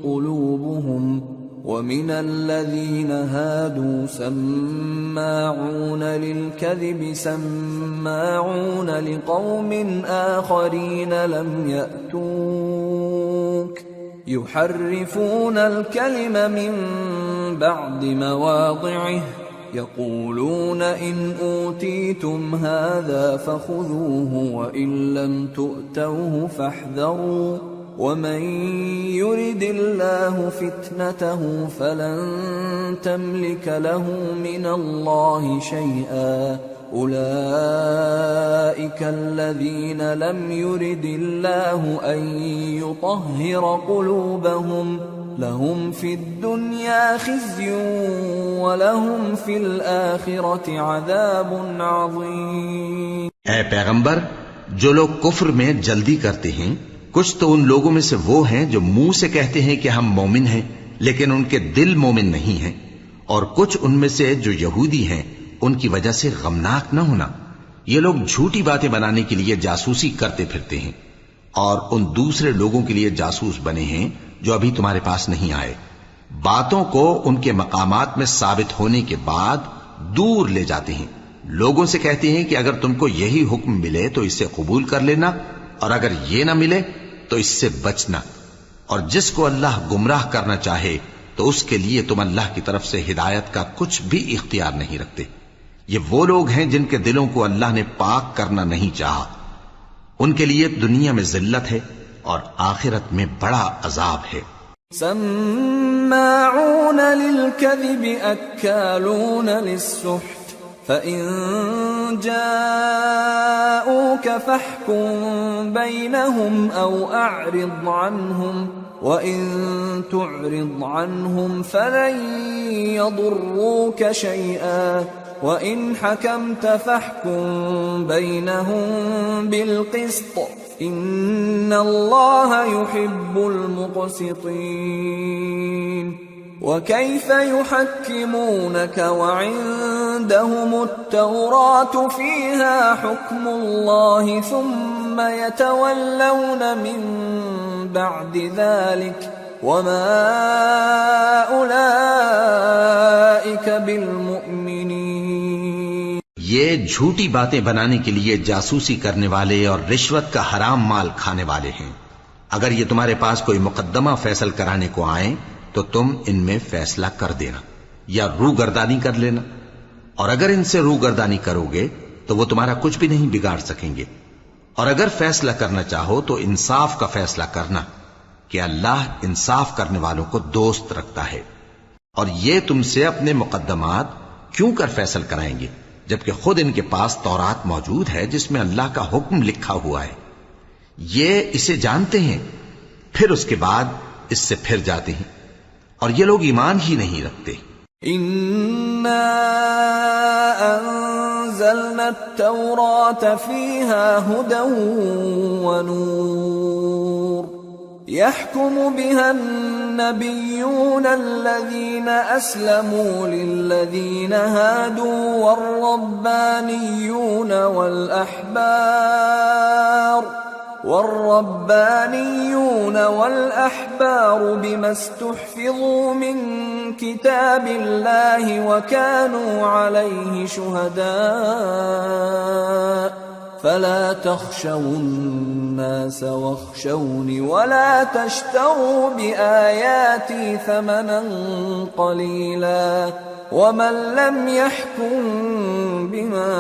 قلوبهم ومن الذين هادوا سماعون للكذب سماعون لقوم آخرين لم يأتوك يحرفون الكلم من بعد مواضعه يقولون إن أوتيتم هذا فخذوه وإن لم تؤتوه فاحذروا ومن يرد الله فتنته فلن تملك له من الله شيئا أولئك الذين لم يرد الله أن يطهر قلوبهم لهم في الدنيا خزي ولهم في الآخرة عذاب عظيم۔ اے پیغمبر، جو لوگ کفر میں جلدی کرتے ہیں کچھ تو ان لوگوں میں سے وہ ہیں جو منہ سے کہتے ہیں کہ ہم مومن ہیں لیکن ان کے دل مومن نہیں ہیں، اور کچھ ان میں سے جو یہودی ہیں ان کی وجہ سے غمناک نہ ہونا۔ یہ لوگ جھوٹی باتیں بنانے کے لیے جاسوسی کرتے پھرتے ہیں اور ان دوسرے لوگوں کے لیے جاسوس بنے ہیں جو ابھی تمہارے پاس نہیں آئے، باتوں کو ان کے مقامات میں ثابت ہونے کے بعد دور لے جاتے ہیں، لوگوں سے کہتے ہیں کہ اگر تم کو یہی حکم ملے تو اسے قبول کر لینا، اور اگر یہ نہ ملے تو اس سے بچنا، اور جس کو اللہ گمراہ کرنا چاہے تو اس کے لیے تم اللہ کی طرف سے ہدایت کا کچھ بھی اختیار نہیں رکھتے۔ یہ وہ لوگ ہیں جن کے دلوں کو اللہ نے پاک کرنا نہیں چاہا، ان کے لیے دنیا میں ذلت ہے اور آخرت میں بڑا عذاب ہے۔ سماعون للكذب اکالون للسحت فإن جاءوك فاحكم بينهم أو أعرض عنهم وإن تعرض عنهم فلن يضروك شيئا وإن حكمت فاحكم بينهم بالقسط إن الله يحب المقسطين۔ وكيف يحكمونك وعندهم التوراة فيها حكم الله ثم يتولون من بعد ذلك وما أولئك بالمؤمنين۔ یہ جھوٹی باتیں بنانے کے لیے جاسوسی کرنے والے اور رشوت کا حرام مال کھانے والے ہیں۔ اگر یہ تمہارے پاس کوئی مقدمہ فیصل کرانے کو آئیں تو تم ان میں فیصلہ کر دینا یا روگردانی کر لینا، اور اگر ان سے روگردانی کرو گے تو وہ تمہارا کچھ بھی نہیں بگاڑ سکیں گے، اور اگر فیصلہ کرنا چاہو تو انصاف کا فیصلہ کرنا کہ اللہ انصاف کرنے والوں کو دوست رکھتا ہے۔ اور یہ تم سے اپنے مقدمات کیوں کر فیصل کرائیں گے جبکہ خود ان کے پاس تورات موجود ہے جس میں اللہ کا حکم لکھا ہوا ہے، یہ اسے جانتے ہیں، پھر اس کے بعد اس سے پھر جاتے ہیں، اور یہ لوگ ایمان ہی نہیں رکھتے۔ إنا أنزلنا التوراة فيها هدى ونور يحكم بها النبيون الذين أسلموا للذين هادوا والربانيون والأحبار بما استحفظوا من كتاب الله وكانوا عليه شهداء فلا تخشوا الناس واخشوني ولا تشتروا بآياتي ثمنا قليلا ومن لم يحكم بما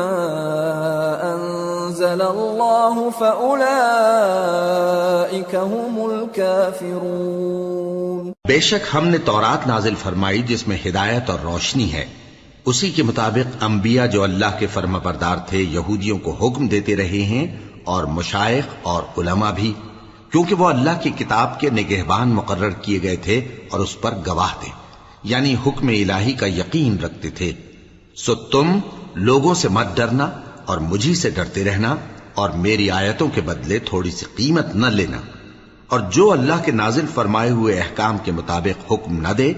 أنزل الله فأولئك هم الكافرون۔ بے شک ہم نے تورات نازل فرمائی جس میں ہدایت اور روشنی ہے، اسی کے مطابق انبیاء جو اللہ کے فرما بردار تھے یہودیوں کو حکم دیتے رہے ہیں، اور مشائخ اور علماء بھی، کیونکہ وہ اللہ کی کتاب کے نگہبان مقرر کیے گئے تھے اور اس پر گواہ تھے، یعنی حکم الہی کا یقین رکھتے تھے۔ سو تم لوگوں سے مت ڈرنا اور مجھی سے ڈرتے رہنا، اور میری آیتوں کے بدلے تھوڑی سی قیمت نہ لینا، اور جو اللہ کے نازل فرمائے ہوئے احکام کے مطابق حکم نہ دے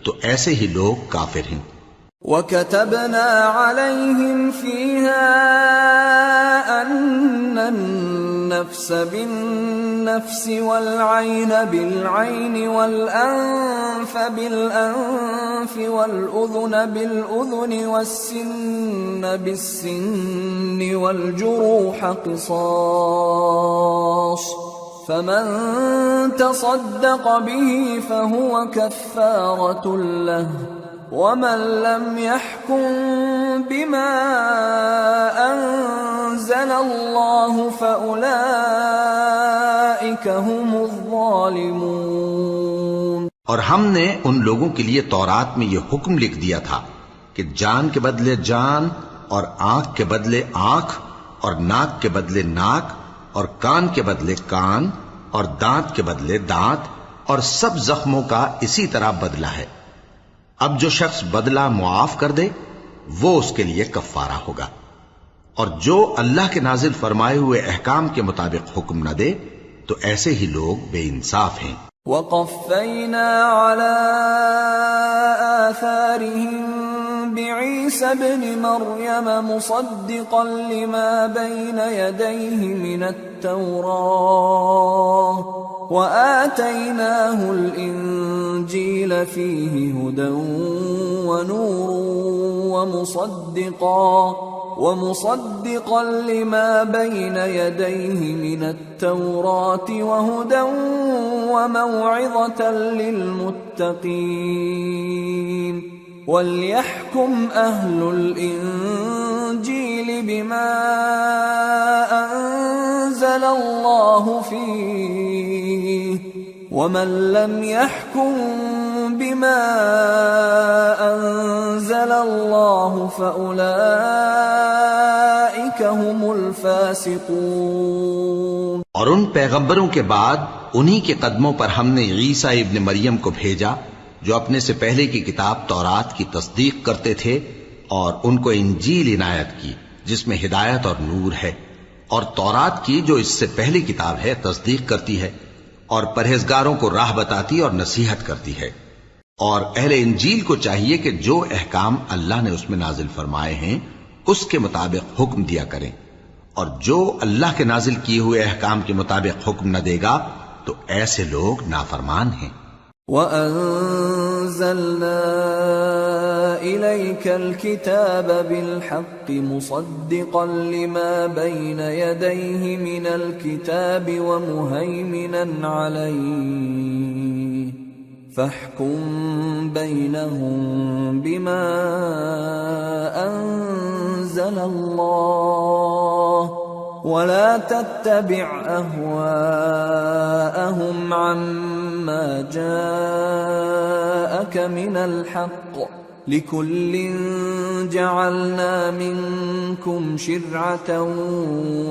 تو ایسے ہی لوگ کافر ہیں۔ وَكَتَبْنَا عَلَيْهِمْ فِيهَا أَنَّ النَّفْسَ بِالنَّفْسِ وَالْعَيْنَ بِالْعَيْنِ وَالْأَنفَ بِالْأَنفِ وَالْأُذُنَ بِالْأُذُنِ وَالسِّنَّ بِالسِّنِّ وَالْجُرُوحَ قِصَاصٌ فَمَن تَصَدَّقَ بِهِ فَهُوَ كَفَّارَةٌ لَهُ وَمَن لَّمْ يَحْكُم بِمَا أَنزَلَ اللَّهُ فَأُولَئِكَ هُمُ الظَّالِمُونَ۔ اور ہم نے ان لوگوں کے لیے تورات میں یہ حکم لکھ دیا تھا کہ جان کے بدلے جان، اور آنکھ کے بدلے آنکھ، اور ناک کے بدلے ناک، اور کان کے بدلے کان، اور دانت کے بدلے دانت، اور سب زخموں کا اسی طرح بدلہ ہے۔ اب جو شخص بدلہ معاف کر دے وہ اس کے لیے کفارہ ہوگا، اور جو اللہ کے نازل فرمائے ہوئے احکام کے مطابق حکم نہ دے تو ایسے ہی لوگ بے انصاف ہیں۔ وَقَفَّيْنَا عَلَىٰ آثَارِهِم بِعِيسَى ابْنِ مَرْيَمَ مُصَدِّقًا لِمَا بَيْنَ يَدَيْهِ مِنَ التَّوْرَاةِ وَآتَيْنَاهُ الْإِنجِيلَ فِيهِ هُدًى وَنُورٌ وَمُصَدِّقًا لِمَا بَيْنَ يَدَيْهِ مِنَ التَّوْرَاةِ وَهُدًى وَمَوْعِظَةً لِّلْمُتَّقِينَ وَلْيَحْكُمْ أَهْلُ الْإِنجِيلِ بِمَا أَنزَلَ اللَّهُ فِيهِ وَمَن لَّمْ يَحْكُم بِمَا أَنزَلَ اللَّهُ فَأُولَئِكَ هُمُ الْفَاسِقُونَ۔ اور ان پیغمبروں کے بعد انہی کے قدموں پر ہم نے عیسیٰ ابن مریم کو بھیجا جو اپنے سے پہلے کی کتاب تورات کی تصدیق کرتے تھے، اور ان کو انجیل عنایت کی جس میں ہدایت اور نور ہے، اور تورات کی جو اس سے پہلی کتاب ہے تصدیق کرتی ہے، اور پرہیزگاروں کو راہ بتاتی اور نصیحت کرتی ہے۔ اور اہل انجیل کو چاہیے کہ جو احکام اللہ نے اس میں نازل فرمائے ہیں اس کے مطابق حکم دیا کریں، اور جو اللہ کے نازل کیے ہوئے احکام کے مطابق حکم نہ دے گا تو ایسے لوگ نافرمان ہیں۔ وَأَنزَلْنَا إِلَيْكَ الْكِتَابَ بِالْحَقِّ مُصَدِّقًا لِمَا بَيْنَ يَدَيْهِ مِنَ الْكِتَابِ وَمُهَيْمِنًا عَلَيْهِ فَاحْكُم بَيْنَهُم بِمَا أَنزَلَ اللَّهُ وَلَا تَتَّبِعْ أَهْوَاءَهُمْ عَمَّا جَاءَكَ مِنَ الْحَقِّ لِكُلٍّ جَعَلْنَا مِنكُمْ شِرْعَةً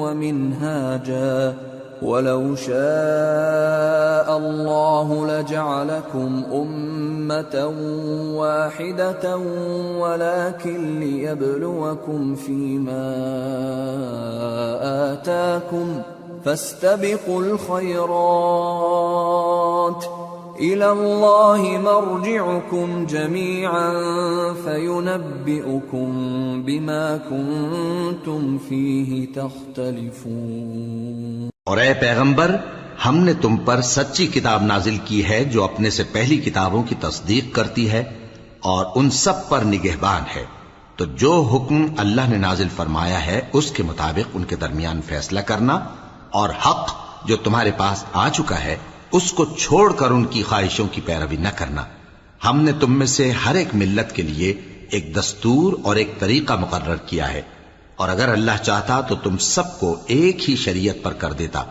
وَمِنْهَاجًا وَلَوْ شَاءَ اللَّهُ لَجَعَلَكُمْ أُمَّةً وَاحِدَةً وَلَكِنْ لِيَبْلُوَكُمْ فِيمَا آتَاكُمْ فَاسْتَبِقُوا الْخَيْرَاتِ إِلَى اللَّهِ مَرْجِعُكُمْ جَمِيعًا فَيُنَبِّئُكُم بِمَا كُنتُمْ فِيهِ تَخْتَلِفُونَ۔ اور اے پیغمبر، ہم نے تم پر سچی کتاب نازل کی ہے جو اپنے سے پہلی کتابوں کی تصدیق کرتی ہے اور ان سب پر نگہبان ہے، تو جو حکم اللہ نے نازل فرمایا ہے اس کے مطابق ان کے درمیان فیصلہ کرنا، اور حق جو تمہارے پاس آ چکا ہے اس کو چھوڑ کر ان کی خواہشوں کی پیروی نہ کرنا۔ ہم نے تم میں سے ہر ایک ملت کے لیے ایک دستور اور ایک طریقہ مقرر کیا ہے، اور اگر اللہ چاہتا تو تم سب کو ایک ہی شریعت پر کر دیتا،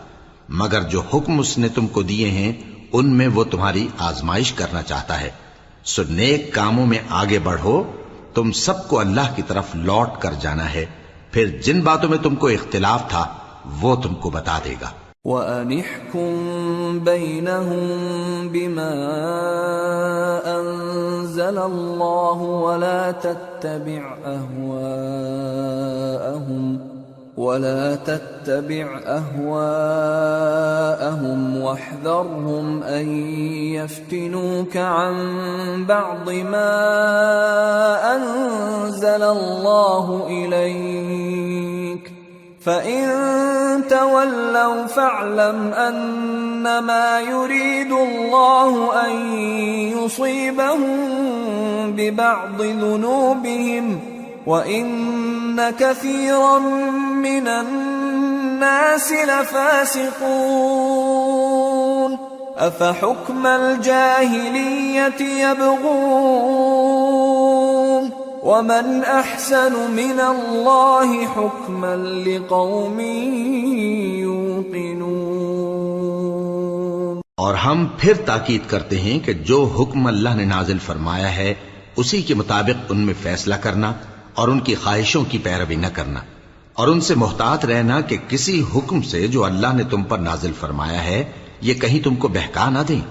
مگر جو حکم اس نے تم کو دیے ہیں ان میں وہ تمہاری آزمائش کرنا چاہتا ہے۔ سو نیک کاموں میں آگے بڑھو، تم سب کو اللہ کی طرف لوٹ کر جانا ہے، پھر جن باتوں میں تم کو اختلاف تھا وہ تم کو بتا دے گا۔ وَأَنِحْكُم بَيْنَهُم بِمَا أَنزَلَ اللَّهُ وَلَا تَتَّبِعْ أَهْوَاءَهُمْ وَاحْذَرْهُمْ أَن يَفْتِنُوكَ عَن بَعْضِ مَا أَنزَلَ اللَّهُ إِلَيْكَ فَإِن تَوَلَّوْا فَاعْلَمْ أَنَّمَا يُرِيدُ اللَّهُ أَن يُصِيبَهُم بِبَعْضِ ذُنُوبِهِمْ وَإِنَّ كَثِيرًا مِّنَ النَّاسِ لَفَاسِقُونَ أَفَحُكْمَ الْجَاهِلِيَّةِ يَبْغُونَ وَمَنْ أَحْسَنُ مِنَ اللَّهِ حُكْمًا لِقَوْمٍ يُوقِنُونَ۔ اور ہم پھر تاکید کرتے ہیں کہ جو حکم اللہ نے نازل فرمایا ہے اسی کے مطابق ان میں فیصلہ کرنا اور ان کی خواہشوں کی پیروی نہ کرنا، اور ان سے محتاط رہنا کہ کسی حکم سے جو اللہ نے تم پر نازل فرمایا ہے یہ کہیں تم کو بہکا نہ دیں۔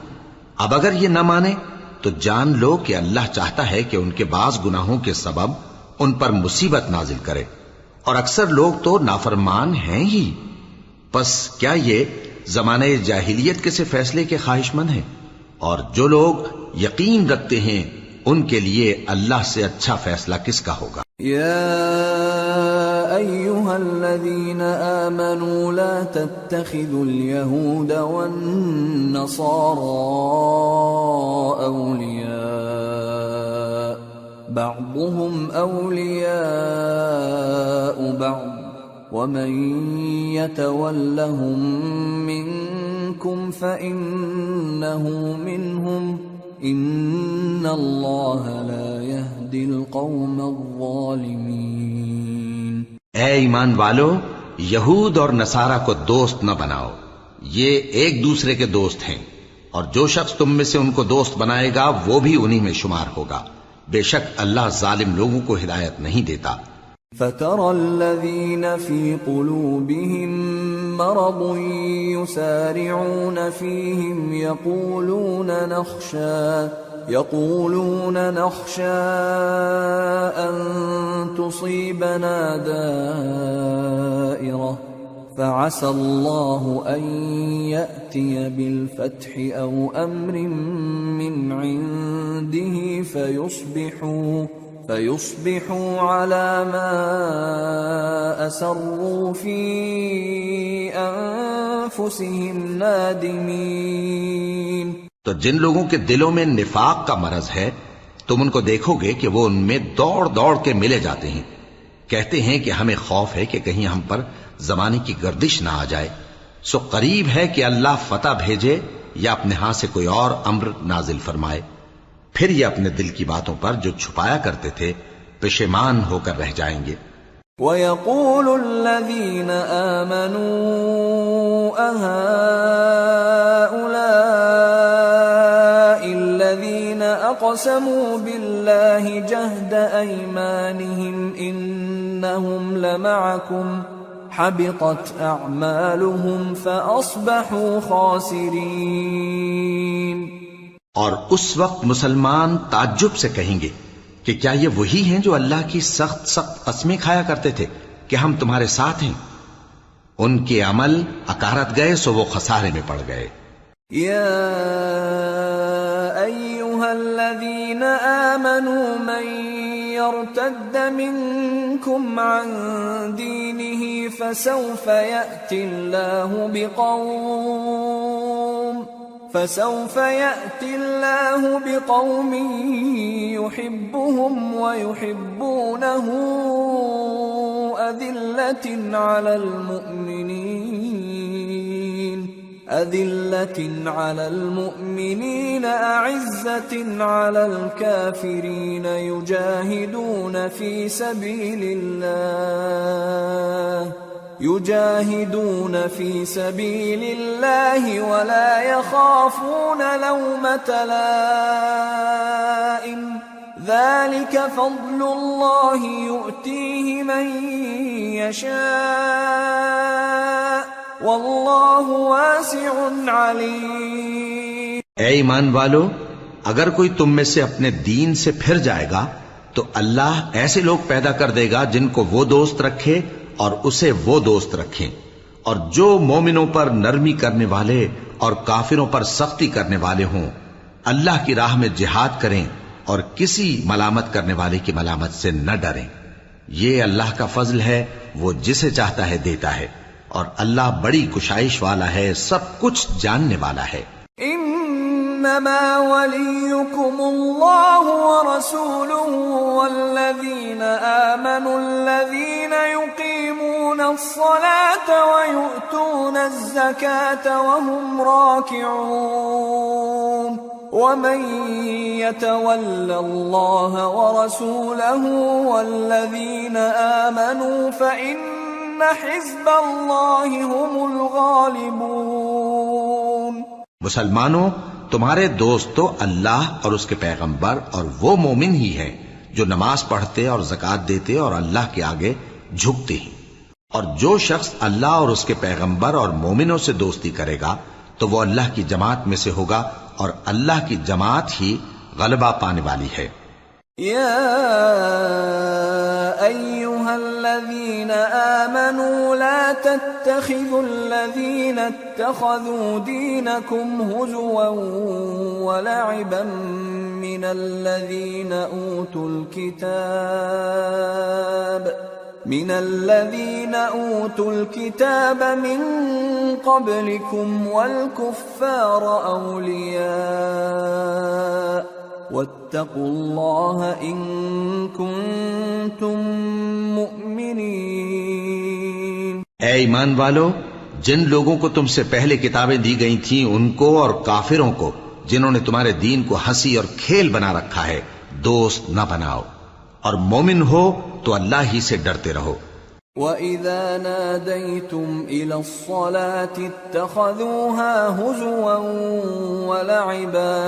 اب اگر یہ نہ مانے تو جان لو کہ اللہ چاہتا ہے کہ ان کے بعض گناہوں کے سبب ان پر مصیبت نازل کرے، اور اکثر لوگ تو نافرمان ہیں ہی۔ پس کیا یہ زمانہ جاہلیت کے سے فیصلے کے خواہش مند ہیں؟ اور جو لوگ یقین رکھتے ہیں ان کے لیے اللہ سے اچھا فیصلہ کس کا ہوگا؟ يا أيها الذين آمنوا لا تتخذوا اليهود والنصارى أولياء بعضهم أولياء بعض ومن يتولهم منكم فإنه منهم إن الله لا يهدي القوم الظالمين۔ اے ایمان والو، یہود اور نصارہ کو دوست نہ بناؤ، یہ ایک دوسرے کے دوست ہیں، اور جو شخص تم میں سے ان کو دوست بنائے گا وہ بھی انہی میں شمار ہوگا، بے شک اللہ ظالم لوگوں کو ہدایت نہیں دیتا۔ فَتَرَى الَّذِينَ فِي قُلُوبِهِم مَّرَضٌ يُسَارِعُونَ فِيهِمْ يَقُولُونَ نَخْشَىٰ أَن تُصِيبَنَا دَائِرَةٌ فَعَسَى اللَّهُ أَن يَأْتِيَ بِالْفَتْحِ أَوْ أَمْرٍ مِّنْ عِندِهِ فَيُصْبِحُوا عَلَى مَا أَسَرُّوا فِي أَنفُسِهِمْ نَادِمِينَ۔ تو جن لوگوں کے دلوں میں نفاق کا مرض ہے تم ان کو دیکھو گے کہ وہ ان میں دوڑ دوڑ کے ملے جاتے ہیں، کہتے ہیں کہ ہمیں خوف ہے کہ کہیں ہم پر زمانے کی گردش نہ آ جائے، سو قریب ہے کہ اللہ فتح بھیجے یا اپنے ہاں سے کوئی اور امر نازل فرمائے، پھر یہ اپنے دل کی باتوں پر جو چھپایا کرتے تھے پشیمان ہو کر رہ جائیں گے۔ وَيَقُولُ الَّذِينَ آمَنُوا أَهَٰؤُلَاءِ الَّذِينَ أَقْسَمُوا بِاللَّهِ جَهْدَ أَيْمَانِهِمْ إِنَّهُمْ لَمَعَكُمْ حبطت أعمالهم فأصبحوا خاسرين. اور اس وقت مسلمان تعجب سے کہیں گے کہ کیا یہ وہی ہیں جو اللہ کی سخت سخت قسمیں کھایا کرتے تھے کہ ہم تمہارے ساتھ ہیں؟ ان کے عمل اکارت گئے سو وہ خسارے میں پڑ گئے. يا أيها الذين آمنوا من يرتد منكم عن دينه فسوف يأتي الله بقوم يحبهم ويحبونه أذلة على المؤمنين أعزة على الكافرين يجاهدون في سبيل الله ولا يخافون لومة لائم ذلك فضل الله يؤتيه من يشاء واللہ واسع علیم. اے ایمان والو، اگر کوئی تم میں سے اپنے دین سے پھر جائے گا تو اللہ ایسے لوگ پیدا کر دے گا جن کو وہ دوست رکھے اور اسے وہ دوست رکھیں، اور جو مومنوں پر نرمی کرنے والے اور کافروں پر سختی کرنے والے ہوں. اللہ کی راہ میں جہاد کریں اور کسی ملامت کرنے والے کی ملامت سے نہ ڈریں. یہ اللہ کا فضل ہے، وہ جسے چاہتا ہے دیتا ہے، اور اللہ بڑی کشائش والا ہے، سب کچھ جاننے والا ہے. انما وليكم الله ورسوله والذين آمنوا الذين يقيمون الصلاة ويؤتون الزكاة وهم راكعون ومن يتول الله ورسوله والذين آمنوا فإن حزب اللہ هم الغالبون. مسلمانوں، تمہارے دوست تو اللہ اور اس کے پیغمبر اور وہ مومن ہی ہیں جو نماز پڑھتے اور زکوٰۃ دیتے اور اللہ کے آگے جھکتے ہیں. اور جو شخص اللہ اور اس کے پیغمبر اور مومنوں سے دوستی کرے گا تو وہ اللہ کی جماعت میں سے ہوگا، اور اللہ کی جماعت ہی غلبہ پانے والی ہے. یا أيها الذين آمنوا لا تتخذوا الذين اتخذوا دينكم هزوا ولعبا من الذين أوتوا الكتاب من قبلكم والكفار أولياء واتقوا الله إن كنتم مؤمنين. اے ایمان والو، جن لوگوں کو تم سے پہلے کتابیں دی گئی تھیں ان کو اور کافروں کو جنہوں نے تمہارے دین کو ہنسی اور کھیل بنا رکھا ہے دوست نہ بناؤ، اور مومن ہو تو اللہ ہی سے ڈرتے رہو. وَإِذَا نَادَيْتُمْ إِلَى الصَّلَاةِ اتَّخَذُوهَا هُزُوًا وَلَعِبًا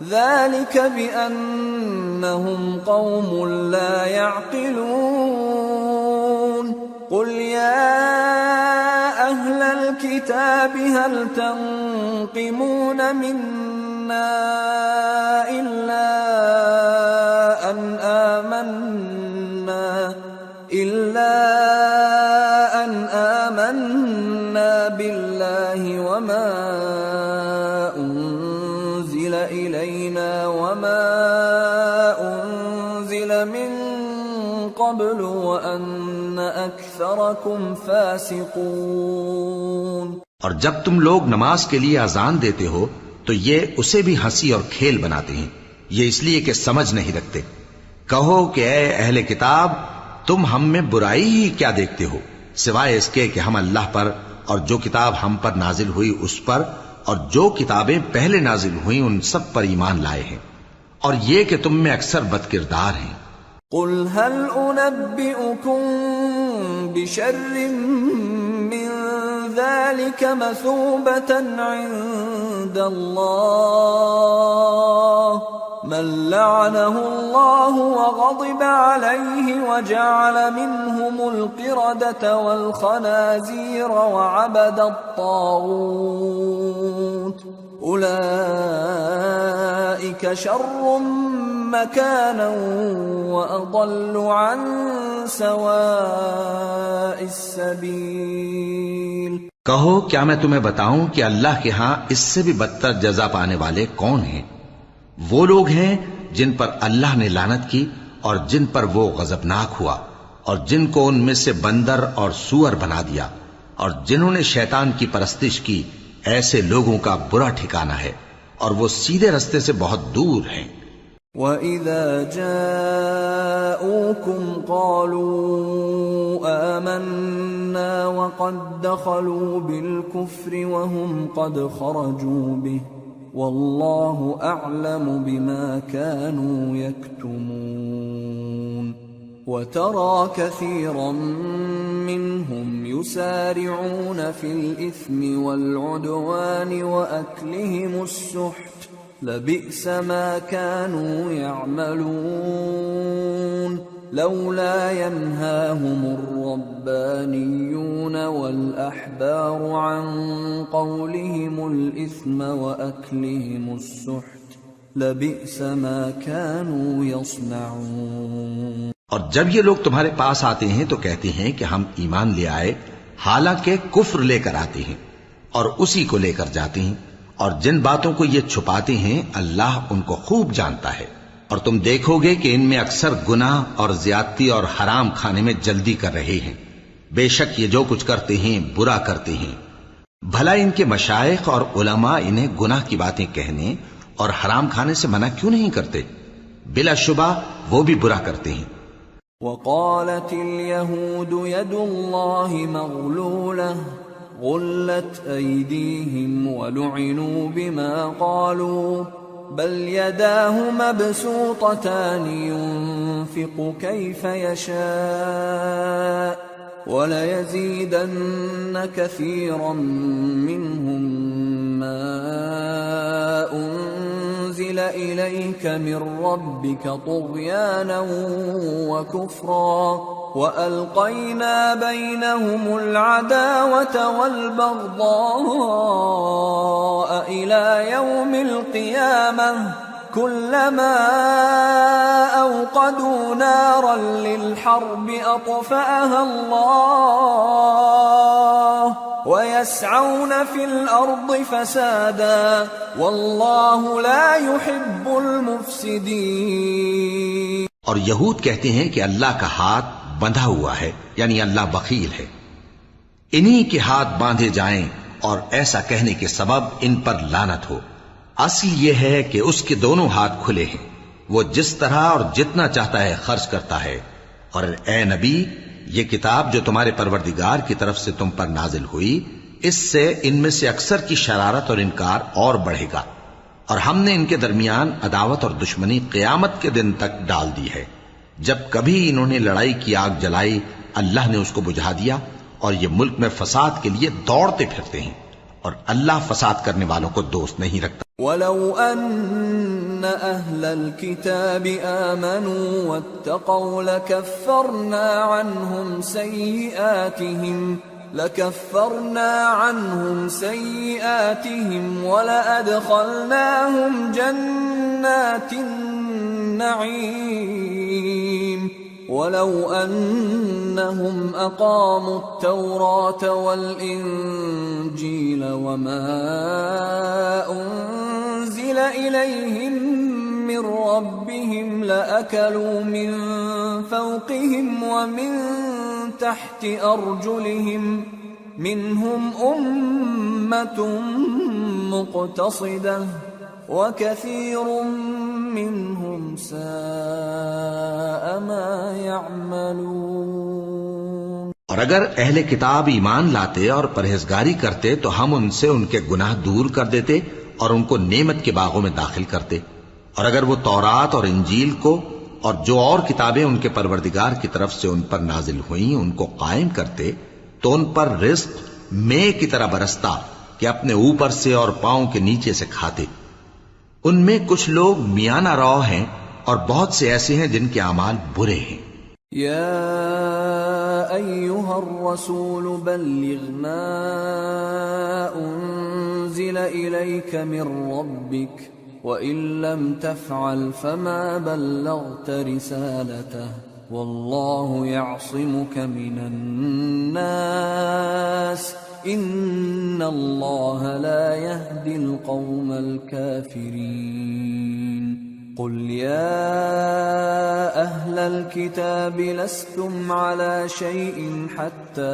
ذَلِكَ بِأَنَّهُمْ قَوْمٌ لَا يَعْقِلُونَ. قُلْ يَا أَهْلَ الْكِتَابِ هَلْ تَنقِمُونَ مِنَّا إِلَّا أَنْ آمَنَّا بِاللَّهِ وَمَا أُنزِلَ إِلَيْنَا وَمَا أُنزِلَ مِن قَبْلُ وَأَنَّ أَكْثَرَكُمْ فَاسِقُونَ. اور جب تم لوگ نماز کے لیے اذان دیتے ہو تو یہ اسے بھی ہنسی اور کھیل بناتے ہیں، یہ اس لیے کہ سمجھ نہیں رکھتے. کہو کہ اے اہل کتاب، تم ہم میں برائی ہی کیا دیکھتے ہو، سوائے اس کے کہ ہم اللہ پر اور جو کتاب ہم پر نازل ہوئی اس پر اور جو کتابیں پہلے نازل ہوئیں ان سب پر ایمان لائے ہیں، اور یہ کہ تم میں اکثر بد کردار ہیں. قل هل أنبئكم بشر من ذلك مثوبة عند الله من لعنه الله وغضب عليه وجعل منهم القردة والخنازير وعبد الطاغوت أولئك شر مكانا وأضل عن سواء السبيل۔ کہو کیا میں تمہیں بتاؤں کہ اللہ کے ہاں اس سے بھی بدتر جزا پانے والے کون ہیں؟ وہ لوگ ہیں جن پر اللہ نے لعنت کی اور جن پر وہ غضبناک ہوا، اور جن کو ان میں سے بندر اور سور بنا دیا، اور جنہوں نے شیطان کی پرستش کی، ایسے لوگوں کا برا ٹھکانہ ہے اور وہ سیدھے رستے سے بہت دور ہیں۔ وَإِذَا جَاءُوكُمْ قَالُوا آمَنَّا وَقَدْ دَخَلُوا بِالْكُفْرِ وَهُمْ قَدْ خَرَجُوا بِهِ وَاللَّهُ أَعْلَمُ بِمَا كَانُوا يَكْتُمُونَ وَتَرَى كَثِيرًا مِّنْهُمْ يُسَارِعُونَ فِي الْإِثْمِ وَالْعُدْوَانِ وَأَكْلِهِمُ السُّحْتَ لَبِئْسَ مَا كَانُوا يَعْمَلُونَ لَوْلَا يَنْهَاهُمُ الرَّبَّانِيُّونَ وَالْأَحْبَارُ عَنْ قَوْلِهِمُ الْإِثْمَ وَأَكْلِهِمُ السُّحْتَ لَبِئْسَ مَا كَانُوا يَصْنَعُونَ۔ اور جب یہ لوگ تمہارے پاس آتے ہیں تو کہتے ہیں کہ ہم ایمان لے آئے، حالانکہ کفر لے کر آتے ہیں اور اسی کو لے کر جاتے ہیں، اور جن باتوں کو یہ چھپاتے ہیں اللہ ان کو خوب جانتا ہے۔ اور تم دیکھو گے کہ ان میں اکثر گناہ اور زیادتی اور حرام کھانے میں جلدی کر رہے ہیں، بے شک یہ جو کچھ کرتے ہیں برا کرتے ہیں۔ بھلا ان کے مشائخ اور علماء انہیں گناہ کی باتیں کہنے اور حرام کھانے سے منع کیوں نہیں کرتے؟ بلا شبہ وہ بھی برا کرتے ہیں۔ وقالت اليهود يد الله مغلولة غلت أيديهم ولعنوا بما قالوا بل يداه مبسوطتان ينفق كيف يشاء وليزيدن كثيرا منهم ما أنزل إليك من ربك طغيانا وكفرا وألقينا بينهم العداوة والبغضاء إلى يوم القيامة كلما أوقدوا نارا للحرب أطفأها الله ويسعون في الأرض فسادا والله لا يحب المفسدين۔ اور یہود کہتے ہیں کہ اللہ کا ہاتھ بندھا ہوا ہے، یعنی اللہ بخیل ہے، انہی کے ہاتھ باندھے جائیں اور ایسا کہنے کے سبب ان پر لعنت ہو۔ اصل یہ ہے کہ اس کے دونوں ہاتھ کھلے ہیں، وہ جس طرح اور جتنا چاہتا ہے خرچ کرتا ہے۔ اور اے نبی، یہ کتاب جو تمہارے پروردگار کی طرف سے تم پر نازل ہوئی، اس سے ان میں سے اکثر کی شرارت اور انکار اور بڑھے گا، اور ہم نے ان کے درمیان عداوت اور دشمنی قیامت کے دن تک ڈال دی ہے۔ جب کبھی انہوں نے لڑائی کی آگ جلائی، اللہ نے اس کو بجھا دیا، اور یہ ملک میں فساد کے لیے دوڑتے پھرتے ہیں، اور اللہ فساد کرنے والوں کو دوست نہیں رکھتا۔ وَلَوْ أَنَّ أَهْلَ الْكِتَابِ آمَنُوا وَاتَّقَوْا لَكَفَّرْنَا عَنْهُمْ سَيِّئَاتِهِمْ وَلَأَدْخَلْنَاهُمْ جَنَّاتِ النَّعِيمِ وَلَوْ أَنَّهُمْ أَقَامُوا التَّوْرَاةَ وَالْإِنْجِيلَ وَمَا أُنْزِلَ إِلَيْهِمْ مِنْ رَبِّهِمْ لَأَكَلُوا مِنْ فَوْقِهِمْ وَمِنْ تَحْتِ أَرْجُلِهِمْ مِنْهُمْ أُمَّةٌ مُقْتَصِدَةٌ وَكَثِيرٌ مِّنْهُمْ سَاءَ مَا يَعْمَلُونَ۔ اور اگر اہل کتاب ایمان لاتے اور پرہیزگاری کرتے تو ہم ان سے ان کے گناہ دور کر دیتے اور ان کو نعمت کے باغوں میں داخل کرتے، اور اگر وہ تورات اور انجیل کو اور جو اور کتابیں ان کے پروردگار کی طرف سے ان پر نازل ہوئیں ان کو قائم کرتے تو ان پر رزق مے کی طرح برستا کہ اپنے اوپر سے اور پاؤں کے نیچے سے کھاتے۔ ان میں کچھ لوگ میانہ رو ہیں اور بہت سے ایسے ہیں جن کے اعمال برے ہیں۔ يا أيها الرسول بلغ ما أنزل إليك من ربك وإن لم تفعل فما بلغت رسالته والله يعصمك من الناس إن الله لا يهدي القوم الكافرين قل يا أهل الكتاب لستم على شيء حتى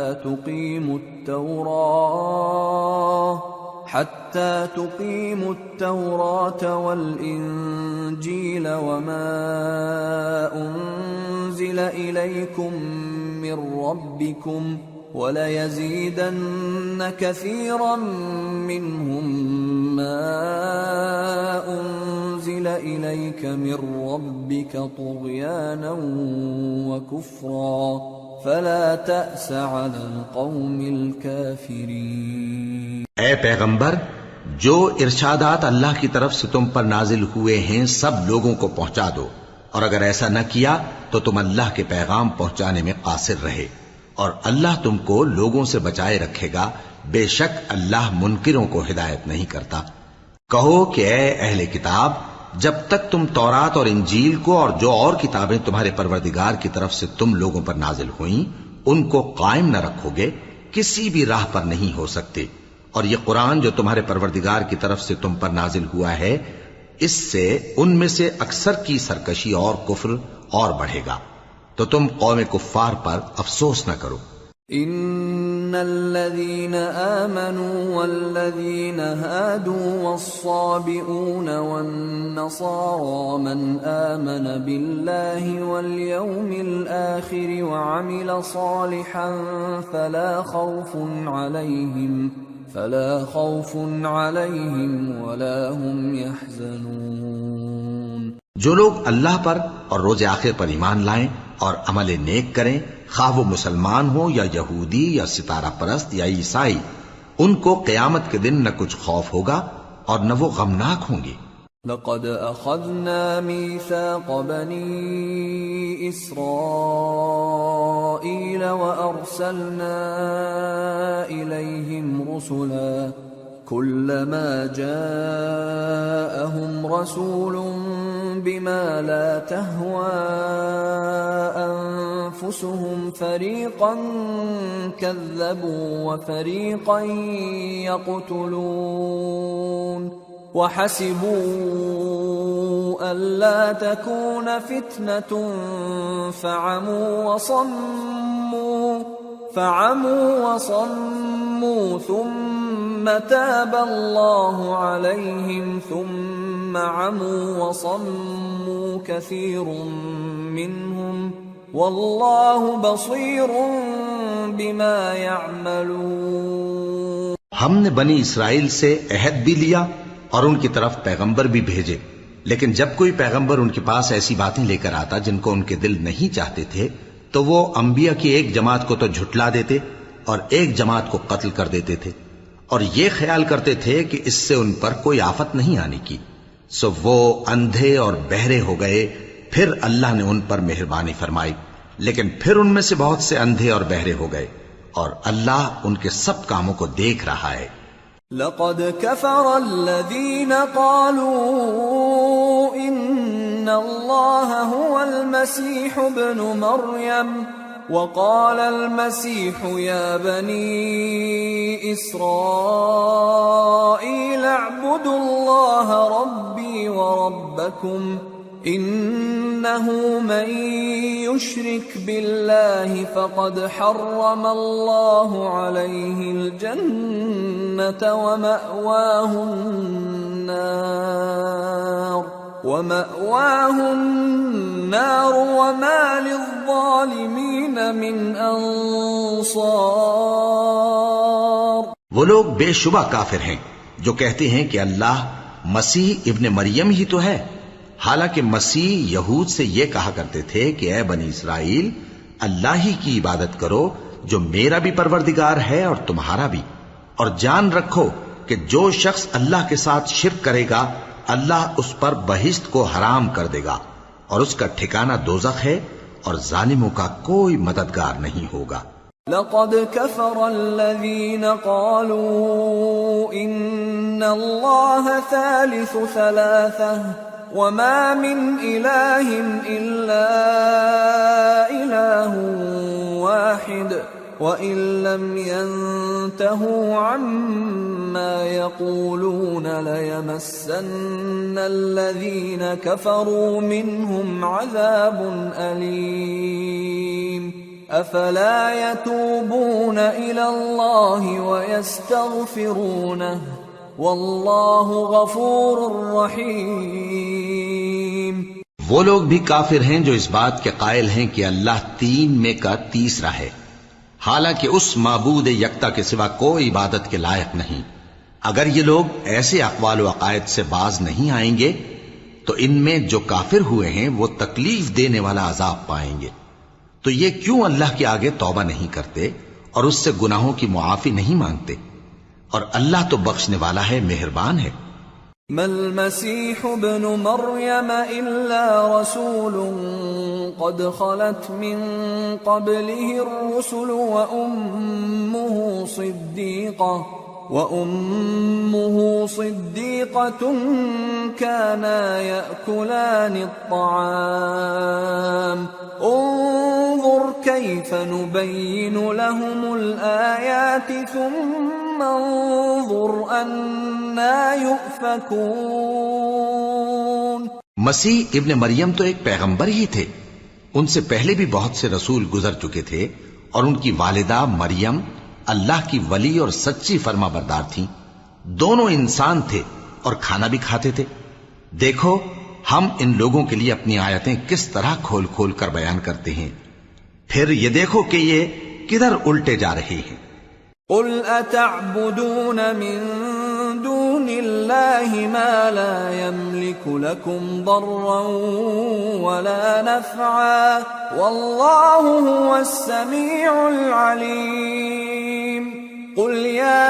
تقيموا التوراة والإنجيل وما أنزل إليكم من ربكم وَلَيَزِيدَنَّ كَثِيرًا مِّنْهُمْ مَا أُنزِلَ إِلَيْكَ مِن رَّبِّكَ طُغْيَانًا وَكُفْرًا فَلَا تَأْسَ عَلَى الْقَوْمِ الْكَافِرِينَ۔ اے پیغمبر، جو ارشادات اللہ کی طرف سے تم پر نازل ہوئے ہیں سب لوگوں کو پہنچا دو، اور اگر ایسا نہ کیا تو تم اللہ کے پیغام پہنچانے میں قاصر رہے، اور اللہ تم کو لوگوں سے بچائے رکھے گا، بے شک اللہ منکروں کو ہدایت نہیں کرتا۔ کہو کہ اے اہل کتاب، جب تک تم تورات اور انجیل کو اور جو اور کتابیں تمہارے پروردگار کی طرف سے تم لوگوں پر نازل ہوئیں ان کو قائم نہ رکھو گے، کسی بھی راہ پر نہیں ہو سکتے، اور یہ قرآن جو تمہارے پروردگار کی طرف سے تم پر نازل ہوا ہے، اس سے ان میں سے اکثر کی سرکشی اور کفر اور بڑھے گا، تو تم قوم کفار پر افسوس نہ کرو۔ ان الذين آمنوا والذين هادوا والصابئون والنصارى من آمن بالله واليوم الآخر وعمل صالحا فلا خوف عليهم ولا هم يحزنون۔ جو لوگ اللہ پر اور روز آخر پر ایمان لائیں اور عمل نیک کریں، خواہ وہ مسلمان ہو یا یہودی یا ستارہ پرست یا عیسائی، ان کو قیامت کے دن نہ کچھ خوف ہوگا اور نہ وہ غمناک ہوں گے۔ لقد اخذنا ميثاق بني اسرائيل وارسلنا اليهم رسلا كلما جاءهم رسول بما لا تهوى أنفسهم فريقا كذبوا وفريقا يقتلون وحسبوا ألا تكون فتنة فعموا وصموا ثم تاب الله عليهم ثم عموا وصموا كثير منهم والله بصير بما يعملون۔ ہم نے بنی اسرائیل سے عہد بھی لیا اور ان کی طرف پیغمبر بھی بھیجے، لیکن جب کوئی پیغمبر ان کے پاس ایسی باتیں لے کر آتا جن کو ان کے دل نہیں چاہتے تھے تو وہ انبیاء کی ایک جماعت کو تو جھٹلا دیتے اور ایک جماعت کو قتل کر دیتے تھے، اور یہ خیال کرتے تھے کہ اس سے ان پر کوئی آفت نہیں آنے کی، سو وہ اندھے اور بہرے ہو گئے۔ پھر اللہ نے ان پر مہربانی فرمائی، لیکن پھر ان میں سے بہت سے اندھے اور بہرے ہو گئے، اور اللہ ان کے سب کاموں کو دیکھ رہا ہے۔ لقد كفر الذين قالوا إن الله هو المسيح ابن مريم وقال المسيح يا بني إسرائيل اعبدوا الله ربي وربكم إنه من يشرك بالله فقد حرم الله عليه الجنة ومأواه النار وما للظالمين من أنصار۔ وہ لوگ بے شبہ کافر ہیں جو کہتے ہیں کہ اللہ مسیح ابن مریم ہی تو ہے، حالانکہ مسیح یہود سے یہ کہا کرتے تھے کہ اے بنی اسرائیل، اللہ ہی کی عبادت کرو جو میرا بھی پروردگار ہے اور تمہارا بھی، اور جان رکھو کہ جو شخص اللہ کے ساتھ شرک کرے گا اللہ اس پر بہشت کو حرام کر دے گا اور اس کا ٹھکانہ دوزخ ہے اور ظالموں کا کوئی مددگار نہیں ہوگا۔ لقد كفر الذين قالوا إن الله ثالث ثلاثة وما من إله إلا إله واحد وإن لم ينتهوا عما يقولون ليمسن الذين كفروا منهم عذاب أليم أفلا يتوبون إلى الله ويستغفرونه والله غفور رحيم۔ وہ لوگ بھی کافر ہیں جو اس بات کے قائل ہیں کہ اللہ تین میں کا تیسرا ہے، حالانکہ اس معبود یکتا کے سوا کوئی عبادت کے لائق نہیں۔ اگر یہ لوگ ایسے اقوال و عقائد سے باز نہیں آئیں گے تو ان میں جو کافر ہوئے ہیں وہ تکلیف دینے والا عذاب پائیں گے۔ تو یہ کیوں اللہ کے آگے توبہ نہیں کرتے اور اس سے گناہوں کی معافی نہیں مانگتے؟ اور اللہ تو بخشنے والا ہے، مہربان ہے۔ ما المسيح ابن مريم إلا رسول قد خلت من قبله الرسل وأمه صديقة كانا يأكلان الطعام انظر كيف نبين لهم الآيات ثم انظر أنا يؤفكون۔ مسیح ابن مریم تو ایک پیغمبر ہی تھے، ان سے پہلے بھی بہت سے رسول گزر چکے تھے، اور ان کی والدہ مریم اللہ کی ولی اور سچی فرما بردار تھیں۔ دونوں انسان تھے اور کھانا بھی کھاتے تھے۔ دیکھو ہم ان لوگوں کے لیے اپنی آیتیں کس طرح کھول کھول کر بیان کرتے ہیں، پھر یہ دیکھو کہ یہ کدھر الٹے جا رہے ہیں۔ قل اتعبدون من دون الله ما لا يملك لكم ضرا ولا نفعا والله هو السميع العليم۔ قل يا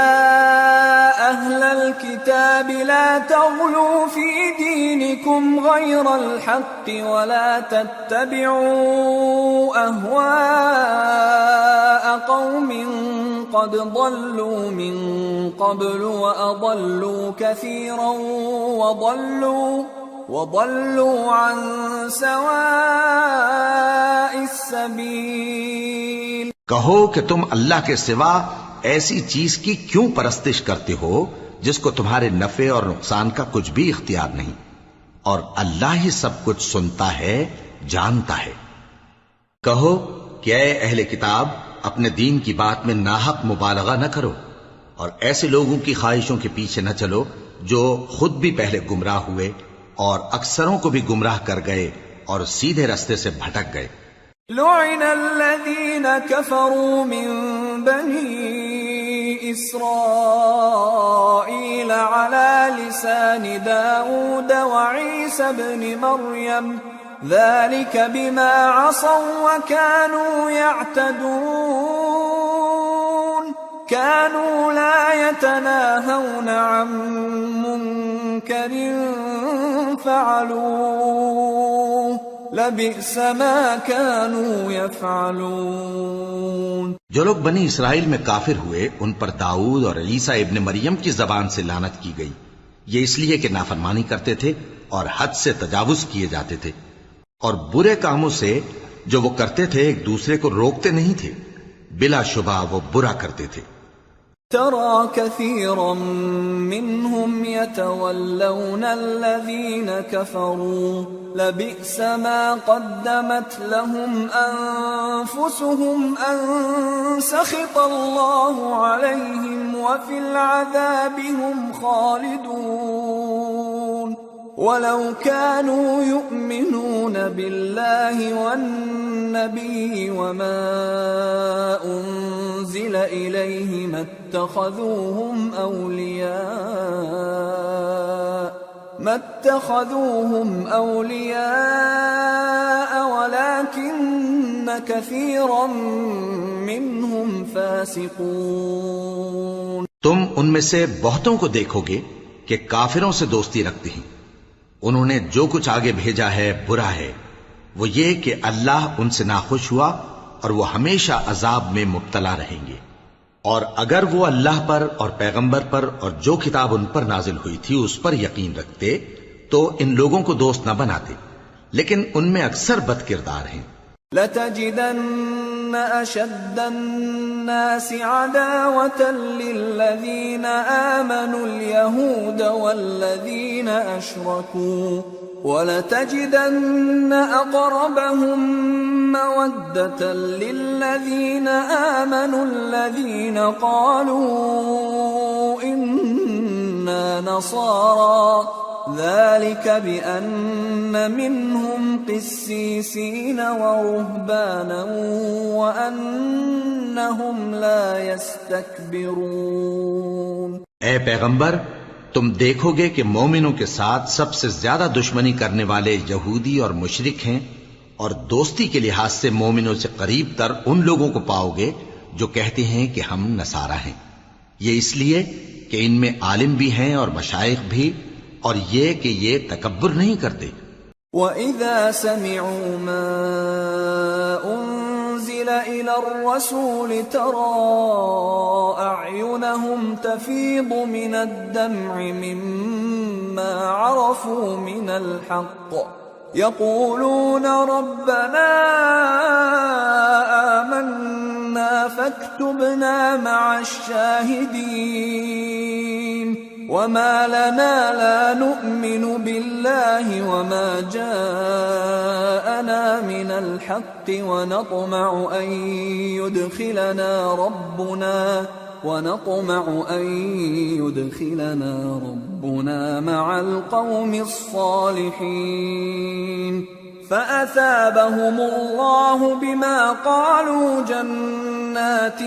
أهل الكتاب لا تغلوا في دينكم غير الحق ولا تتبعوا أهواء قوم قد ضلوا من قبل وأضلوا كثيرا وضلوا عن سواء السبيل۔ کہو کہ تم اللہ کے سوا ایسی چیز کی کیوں پرستش کرتے ہو جس کو تمہارے نفع اور نقصان کا کچھ بھی اختیار نہیں، اور اللہ ہی سب کچھ سنتا ہے، جانتا ہے۔ کہو کہ اے اہل کتاب، اپنے دین کی بات میں ناحق مبالغہ نہ کرو، اور ایسے لوگوں کی خواہشوں کے پیچھے نہ چلو جو خود بھی پہلے گمراہ ہوئے اور اکثروں کو بھی گمراہ کر گئے اور سیدھے رستے سے بھٹک گئے۔ لعن الذين كفروا من بني إسرائيل على لسان داود وعيسى بن مريم ذلك بما عصوا وكانوا يعتدون كانوا لا يتناهون عن منكر فعلوه لبئس ما كانوا يفعلون۔ جو لوگ بنی اسرائیل میں کافر ہوئے ان پر داؤد اور عیسیٰ ابن مریم کی زبان سے لعنت کی گئی، یہ اس لیے کہ نافرمانی کرتے تھے اور حد سے تجاوز کیے جاتے تھے، اور برے کاموں سے جو وہ کرتے تھے ایک دوسرے کو روکتے نہیں تھے، بلا شبہ وہ برا کرتے تھے۔ ترى كثيرا منهم يتولون الذين كفروا لبئس ما قدمت لهم أنفسهم أن سخط الله عليهم وفي العذاب هم خالدون ولو كانوا يؤمنون بالله والنبي وما أنزل إليه ما اتخذوهم أولياء ولكن كثيرا منهم فاسقون۔ تم ان میں سے بہتوں کو دیکھو گے کہ کافروں سے دوستی رکھتے ہیں، انہوں نے جو کچھ آگے بھیجا ہے برا ہے، وہ یہ کہ اللہ ان سے ناخوش ہوا اور وہ ہمیشہ عذاب میں مبتلا رہیں گے۔ اور اگر وہ اللہ پر اور پیغمبر پر اور جو کتاب ان پر نازل ہوئی تھی اس پر یقین رکھتے تو ان لوگوں کو دوست نہ بناتے، لیکن ان میں اکثر بد کردار ہیں۔ لَتَجِدَنَّ أَشَدَّ النَّاسِ عَدَاوَةً لِّلَّذِينَ آمَنُوا الْيَهُودَ وَالَّذِينَ أَشْرَكُوا وَلَتَجِدَنَّ أَقْرَبَهُم مَّوَدَّةً لِّلَّذِينَ آمَنُوا الَّذِينَ قَالُوا إِنَّا نَصَارَىٰ ذَلِكَ بِأَنَّ مِنْهُمْ قِسِّيسِينَ وَرُهْبَانًا وَأَنَّهُمْ لَا يَسْتَكْبِرُونَ۔ اے پیغمبر، تم دیکھو گے کہ مومنوں کے ساتھ سب سے زیادہ دشمنی کرنے والے یہودی اور مشرک ہیں، اور دوستی کے لحاظ سے مومنوں سے قریب تر ان لوگوں کو پاؤ گے جو کہتے ہیں کہ ہم نصارہ ہیں۔ یہ اس لیے کہ ان میں عالم بھی ہیں اور مشائخ بھی، اور یہ کہ یہ تکبر نہیں کرتے۔ وَإِذَا سَمِعُوا مَا أُنزِلَ إِلَى الرَّسُولِ تَرَىٰ أَعْيُنَهُمْ تَفِيضُ مِنَ الدَّمْعِ مِمَّا عَرَفُوا مِنَ الْحَقِّ يَقُولُونَ رَبَّنَا آمَنَّا فَاكْتُبْنَا مَعَ الشَّاهِدِينَ وَمَا لَنَا لَا نُؤْمِنُ بِاللَّهِ وَمَا جَاءَنَا مِنَ الْحَقِّ وَنَطْمَعُ أَن يُدْخِلَنَا رَبُّنَا مَعَ الْقَوْمِ الصَّالِحِينَ فَأَثَابَهُمُ اللَّهُ بِمَا قَالُوا جَنَّاتٍ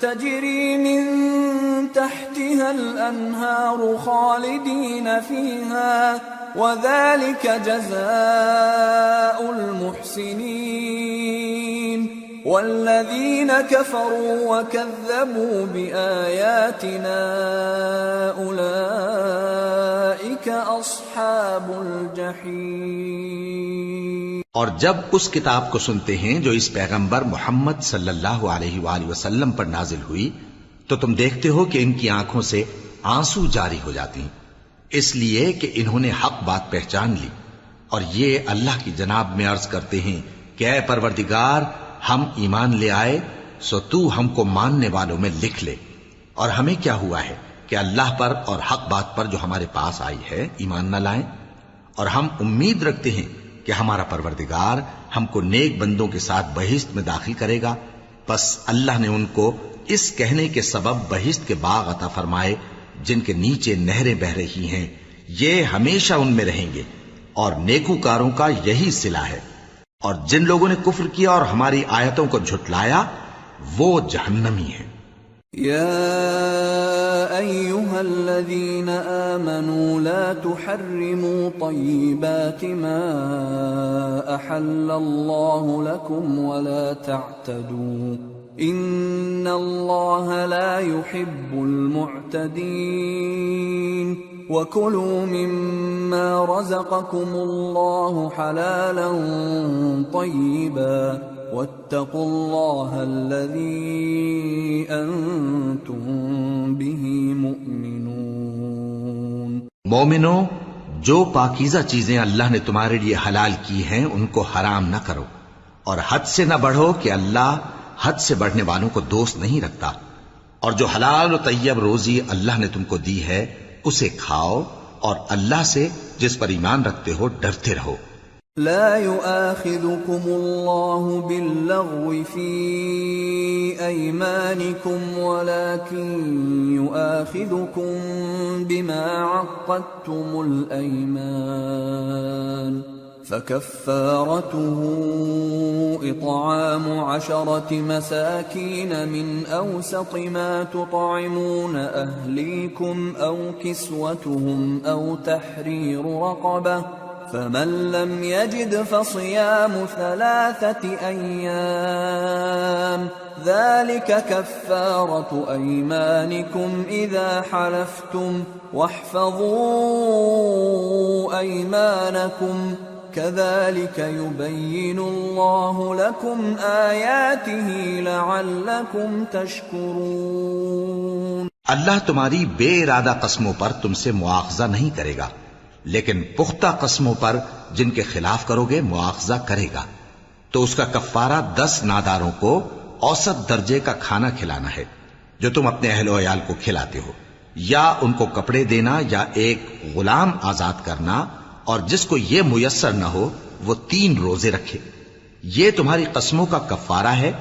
تَجْرِي مِن تَحْتِهَا الْأَنْهَارُ خَالِدِينَ فِيهَا وَذَلِكَ جَزَاءُ الْمُحْسِنِينَ وَالَّذِينَ كَفَرُوا وَكَذَّبُوا بِآيَاتِنَا أُولَئِكَ أَصْحَابُ الْجَحِيمِ۔ اور جب اس کتاب کو سنتے ہیں جو اس پیغمبر محمد صلی اللہ علیہ وآلہ وسلم پر نازل ہوئی تو تم دیکھتے ہو کہ ان کی آنکھوں سے آنسو جاری ہو جاتی ہیں، اس لیے کہ انہوں نے حق بات پہچان لی، اور یہ اللہ کی جناب میں عرض کرتے ہیں کہ اے پروردگار، ہم ایمان لے آئے سو تو ہم کو ماننے والوں میں لکھ لے، اور ہمیں کیا ہوا ہے کہ اللہ پر اور حق بات پر جو ہمارے پاس آئی ہے ایمان نہ لائیں، اور ہم امید رکھتے ہیں کہ ہمارا پروردگار ہم کو نیک بندوں کے ساتھ بہشت میں داخل کرے گا۔ پس اللہ نے ان کو اس کہنے کے سبب بہشت کے باغ عطا فرمائے جن کے نیچے نہریں بہ رہی ہیں، یہ ہمیشہ ان میں رہیں گے، اور نیکوکاروں کا یہی صلہ ہے۔ اور جن لوگوں نے کفر کیا اور ہماری آیتوں کو جھٹلایا وہ جہنمی ہیں۔ يا أيها الذين آمنوا لا تحرموا طيبات ما أحل الله لكم ولا تعتدوا إن الله لا يحب المعتدين وكلوا مما رزقكم الله حلالا طيبا واتقوا الله الذي أنتم به مؤمنون۔ مومنو، جو پاکیزہ چیزیں اللہ نے تمہارے لیے حلال کی ہیں ان کو حرام نہ کرو، اور حد سے نہ بڑھو کہ اللہ حد سے بڑھنے والوں کو دوست نہیں رکھتا، اور جو حلال و طیب روزی اللہ نے تم کو دی ہے اسے کھاؤ، اور اللہ سے جس پر ایمان رکھتے ہو ڈرتے رہو۔ لا يؤاخذكم الله باللغو في أيمانكم ولكن يؤاخذكم بما عقدتم الأيمان فكفارته إطعام 10 مساكين من أوسط ما تطعمون أهليكم أو كسوتهم أو تحرير رقبة فمن لم يجد فصيام 3 أيام ذلك كفارة أيمانكم إذا حلفتم واحفظوا أيمانكم كذلك يبين الله لكم آياته لعلكم تشكرون۔ اللہ تمہاری بے ارادہ قسموں پر تم سے مواخذہ نہیں کرے گا، لیکن پختہ قسموں پر جن کے خلاف کرو گے مواخذہ کرے گا۔ تو اس کا کفارہ 10 ناداروں کو اوسط درجے کا کھانا کھلانا ہے جو تم اپنے اہل و عیال کو کھلاتے ہو، یا ان کو کپڑے دینا یا ایک غلام آزاد کرنا، اور جس کو یہ میسر نہ ہو وہ 3 روزے رکھے۔ یہ تمہاری قسموں کا کفارہ ہے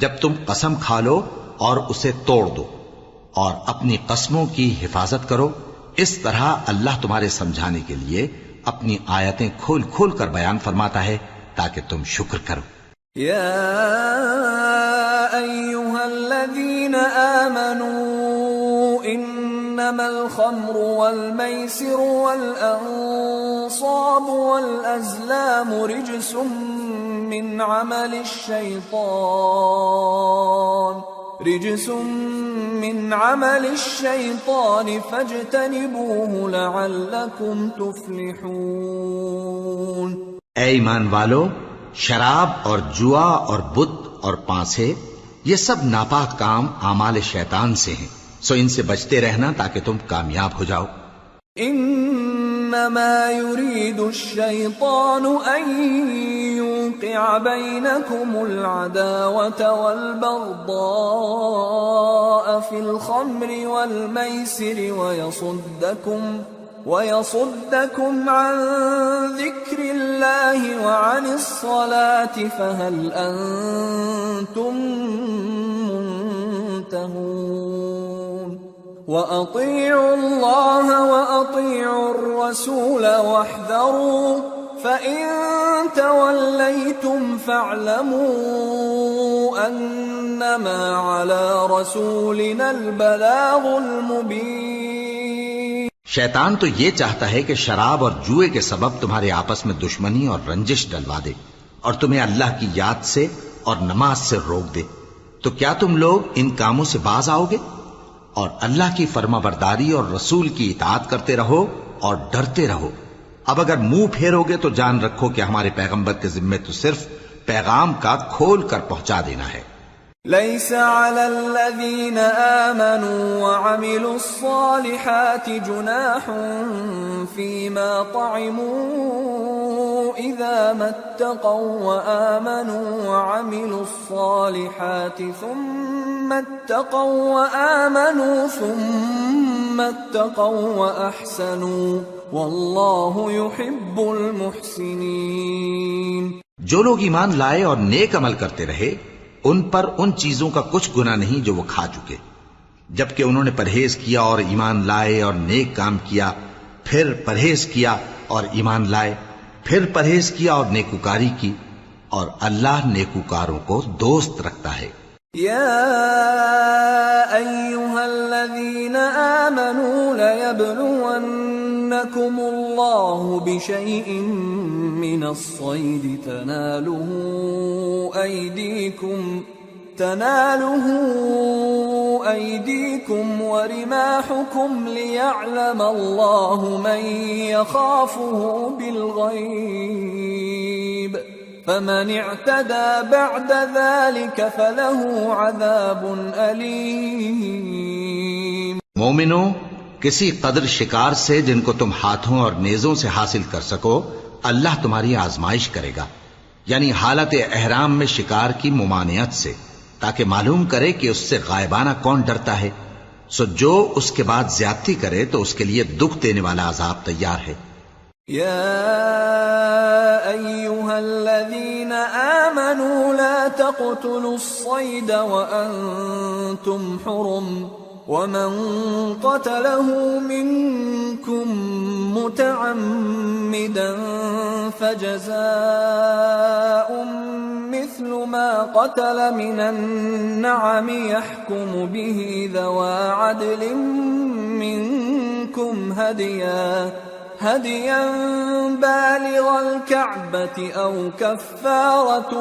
جب تم قسم کھا لو اور اسے توڑ دو، اور اپنی قسموں کی حفاظت کرو۔ اس طرح اللہ تمہارے سمجھانے کے لیے اپنی آیتیں کھول کھول کر بیان فرماتا ہے تاکہ تم شکر کرو۔ یا ایھا الذین آمنوا انما الخمر والمیسر والانصاب والازلام رجس من عمل الشیطان فاجتنبوه لعلکم تفلحون۔ اے ایمان والو، شراب اور جوا اور بت اور پانسے یہ سب ناپاک کام اعمال شیطان سے ہیں، سو ان سے بچتے رہنا تاکہ تم کامیاب ہو جاؤ۔ انما يريد الشيطان ان يوقع بينكم العداوة والبغضاء في الخمر والميسر ويصدكم عن ذكر الله وعن الصلاة فهل أنتم منتهون؟ وأطيعوا الله وأطيعوا الرسول واحذروا فإن توليتم فاعلموا أنما على رسولنا البلاغ المبين۔ شیطان تو یہ چاہتا ہے کہ شراب اور جوئے کے سبب تمہارے آپس میں دشمنی اور رنجش ڈلوا دے، اور تمہیں اللہ کی یاد سے اور نماز سے روک دے۔ تو کیا تم لوگ ان کاموں سے باز آؤ گے؟ اور اللہ کی فرما برداری اور رسول کی اطاعت کرتے رہو اور ڈرتے رہو۔ اب اگر منہ پھیرو گے تو جان رکھو کہ ہمارے پیغمبر کے ذمے تو صرف پیغام کا کھول کر پہنچا دینا ہے۔ ليس على الذين آمنوا وعملوا الصالحات جناح فيما طعموا إذا ما اتقوا وآمنوا وعملوا الصالحات ثم اتقوا وأحسنوا والله يحب المحسنين۔ جو لوگ ایمان لائے اور نیک عمل کرتے رہے ان پر ان چیزوں کا کچھ گناہ نہیں جو وہ کھا چکے، جبکہ انہوں نے پرہیز کیا اور ایمان لائے اور نیک کام کیا، پھر پرہیز کیا اور ایمان لائے، پھر پرہیز کیا اور نیکوکاری کی، اور اللہ نیکوکاروں کو دوست رکھتا ہے۔ يا أيها الذين آمنوا ليبلونكم الله بشيء من الصيد تناله أيديكم ورماحكم ليعلم الله من يخافه بالغيب فمن اعتدى بعد ذلك فله عذاب أليم۔ مومنو، کسی قدر شکار سے جن کو تم ہاتھوں اور نیزوں سے حاصل کر سکو اللہ تمہاری آزمائش کرے گا، یعنی حالت احرام میں شکار کی ممانعت سے، تاکہ معلوم کرے کہ اس سے غائبانہ کون ڈرتا ہے، سو جو اس کے بعد زیادتی کرے تو اس کے لیے دکھ دینے والا عذاب تیار ہے۔ يا أيها الذين آمنوا لا تقتلوا الصيد وأنتم حرم ومن قتله منكم متعمدا فجزاء مثل ما قتل من النعم يحكم به ذوى عدل منكم هديا بالغ الكعبة أو كفارة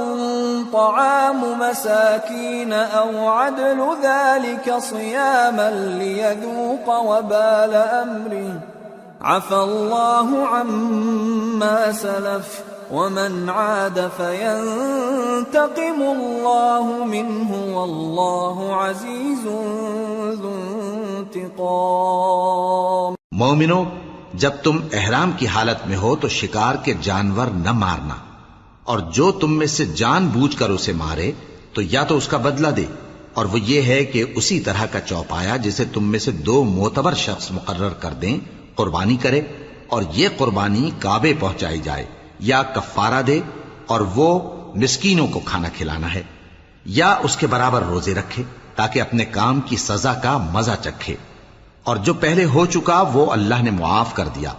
طعام مساكين أو عدل ذلك صياما ليذوق وبال أمره عفى الله عما سلف ومن عاد فينتقم الله منه والله عزيز ذو انتقام۔ مومنو، جب تم احرام کی حالت میں ہو تو شکار کے جانور نہ مارنا، اور جو تم میں سے جان بوجھ کر اسے مارے تو یا تو اس کا بدلہ دے، اور وہ یہ ہے کہ اسی طرح کا چوپایا جسے تم میں سے 2 معتبر شخص مقرر کر دیں قربانی کرے، اور یہ قربانی کعبے پہنچائی جائے، یا کفارہ دے اور وہ مسکینوں کو کھانا کھلانا ہے، یا اس کے برابر روزے رکھے تاکہ اپنے کام کی سزا کا مزہ چکھے، اور جو پہلے ہو چکا وہ اللہ نے معاف کر دیا،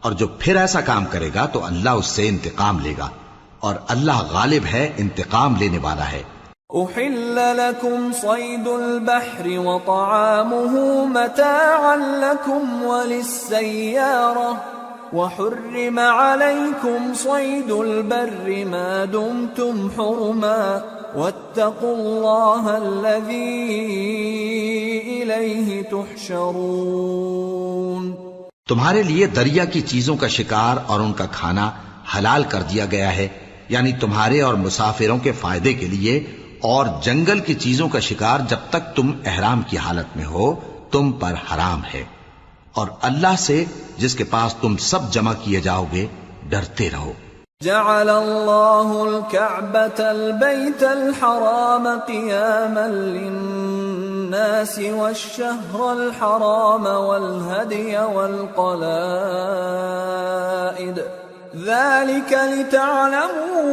اور جو پھر ایسا کام کرے گا تو اللہ اس سے انتقام لے گا، اور اللہ غالب ہے، انتقام لینے والا ہے۔ أحل لكم صيد البحر وطعامه متاعا لكم وللسيارة وحرم عليكم صيد البر ما دمتم حرما واتقوا الله الذي إليه تحشرون۔ تمہارے لیے دریا کی چیزوں کا شکار اور ان کا کھانا حلال کر دیا گیا ہے، یعنی تمہارے اور مسافروں کے فائدے کے لیے، اور جنگل کی چیزوں کا شکار جب تک تم احرام کی حالت میں ہو تم پر حرام ہے، اور اللہ سے جس کے پاس تم سب جمع کیے جاؤ گے ڈرتے رہو۔ جعل الله الكعبة البيت الحرام قياما للناس والشهر الحرام والهدي والقلائد ذلك لتعلموا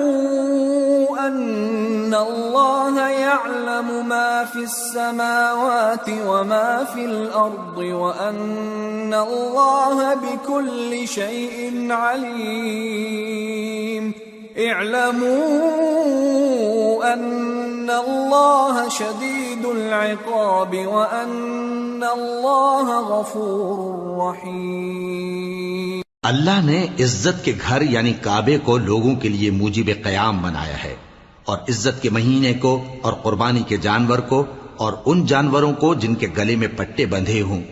أن الله يعلم ما في السماوات وما في الأرض وأن الله بكل شيء عليم۔ اعلموا أن الله شديد العقاب وأن الله غفور رحيم۔ اللہ نے عزت کے گھر یعنی کعبے کو لوگوں کے لیے موجب قیام بنایا ہے، اور عزت کے مہینے کو اور قربانی کے جانور کو اور ان جانوروں کو جن کے گلے میں پٹے بندھے ہوں،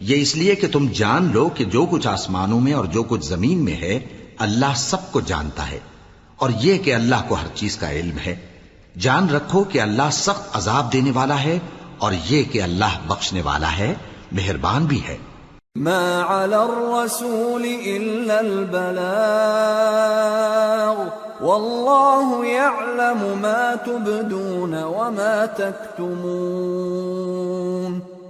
یہ اس لیے کہ تم جان لو کہ جو کچھ آسمانوں میں اور جو کچھ زمین میں ہے اللہ سب کو جانتا ہے، اور یہ کہ اللہ کو ہر چیز کا علم ہے۔ جان رکھو کہ اللہ سخت عذاب دینے والا ہے، اور یہ کہ اللہ بخشنے والا ہے، مہربان بھی ہے۔ ما على الرسول إلا البلاغ والله يعلم ما تبدون وما تكتمون۔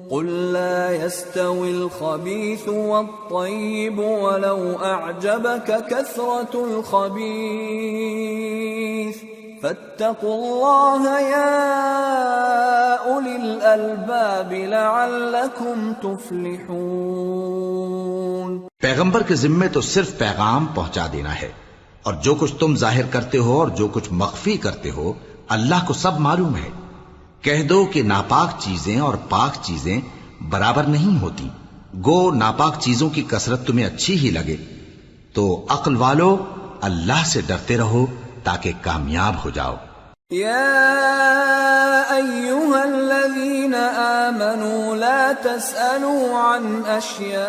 قل لا يستوي الخبيث والطيب ولو أعجبك كثرة الخبيث فاتقوا الله يا أولي الألباب لعلكم تفلحون۔ پیغمبر کے ذمے تو صرف پیغام پہنچا دینا ہے، اور جو کچھ تم ظاہر کرتے ہو اور جو کچھ مخفی کرتے ہو اللہ کو سب معلوم ہے۔ کہہ دو کہ ناپاک چیزیں اور پاک چیزیں برابر نہیں ہوتی، گو ناپاک چیزوں کی کثرت تمہیں اچھی ہی لگے، تو عقل والو اللہ سے ڈرتے رہو تاکہ کامیاب ہو جاؤ۔ يا أيها الذين آمنوا لا تسألوا عن أشياء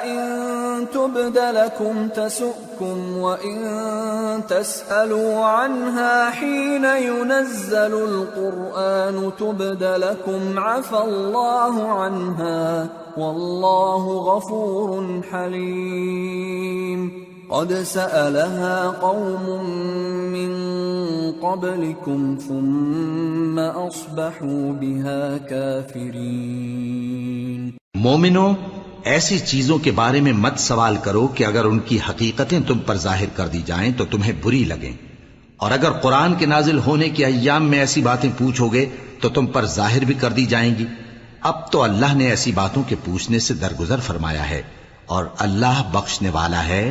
إن تبد لكم تسؤكم وإن تسألوا عنها حين ينزل القرآن تبد لكم عفى الله عنها والله غفور حليم۔ قد سألها قوم من قبلكم ثم أصبحوا بها كافرين۔ مومنو، ایسی چیزوں کے بارے میں مت سوال کرو کہ اگر ان کی حقیقتیں تم پر ظاہر کر دی جائیں تو تمہیں بری لگیں، اور اگر قرآن کے نازل ہونے کے ایام میں ایسی باتیں پوچھو گے تو تم پر ظاہر بھی کر دی جائیں گی۔ اب تو اللہ نے ایسی باتوں کے پوچھنے سے درگزر فرمایا ہے، اور اللہ بخشنے والا ہے،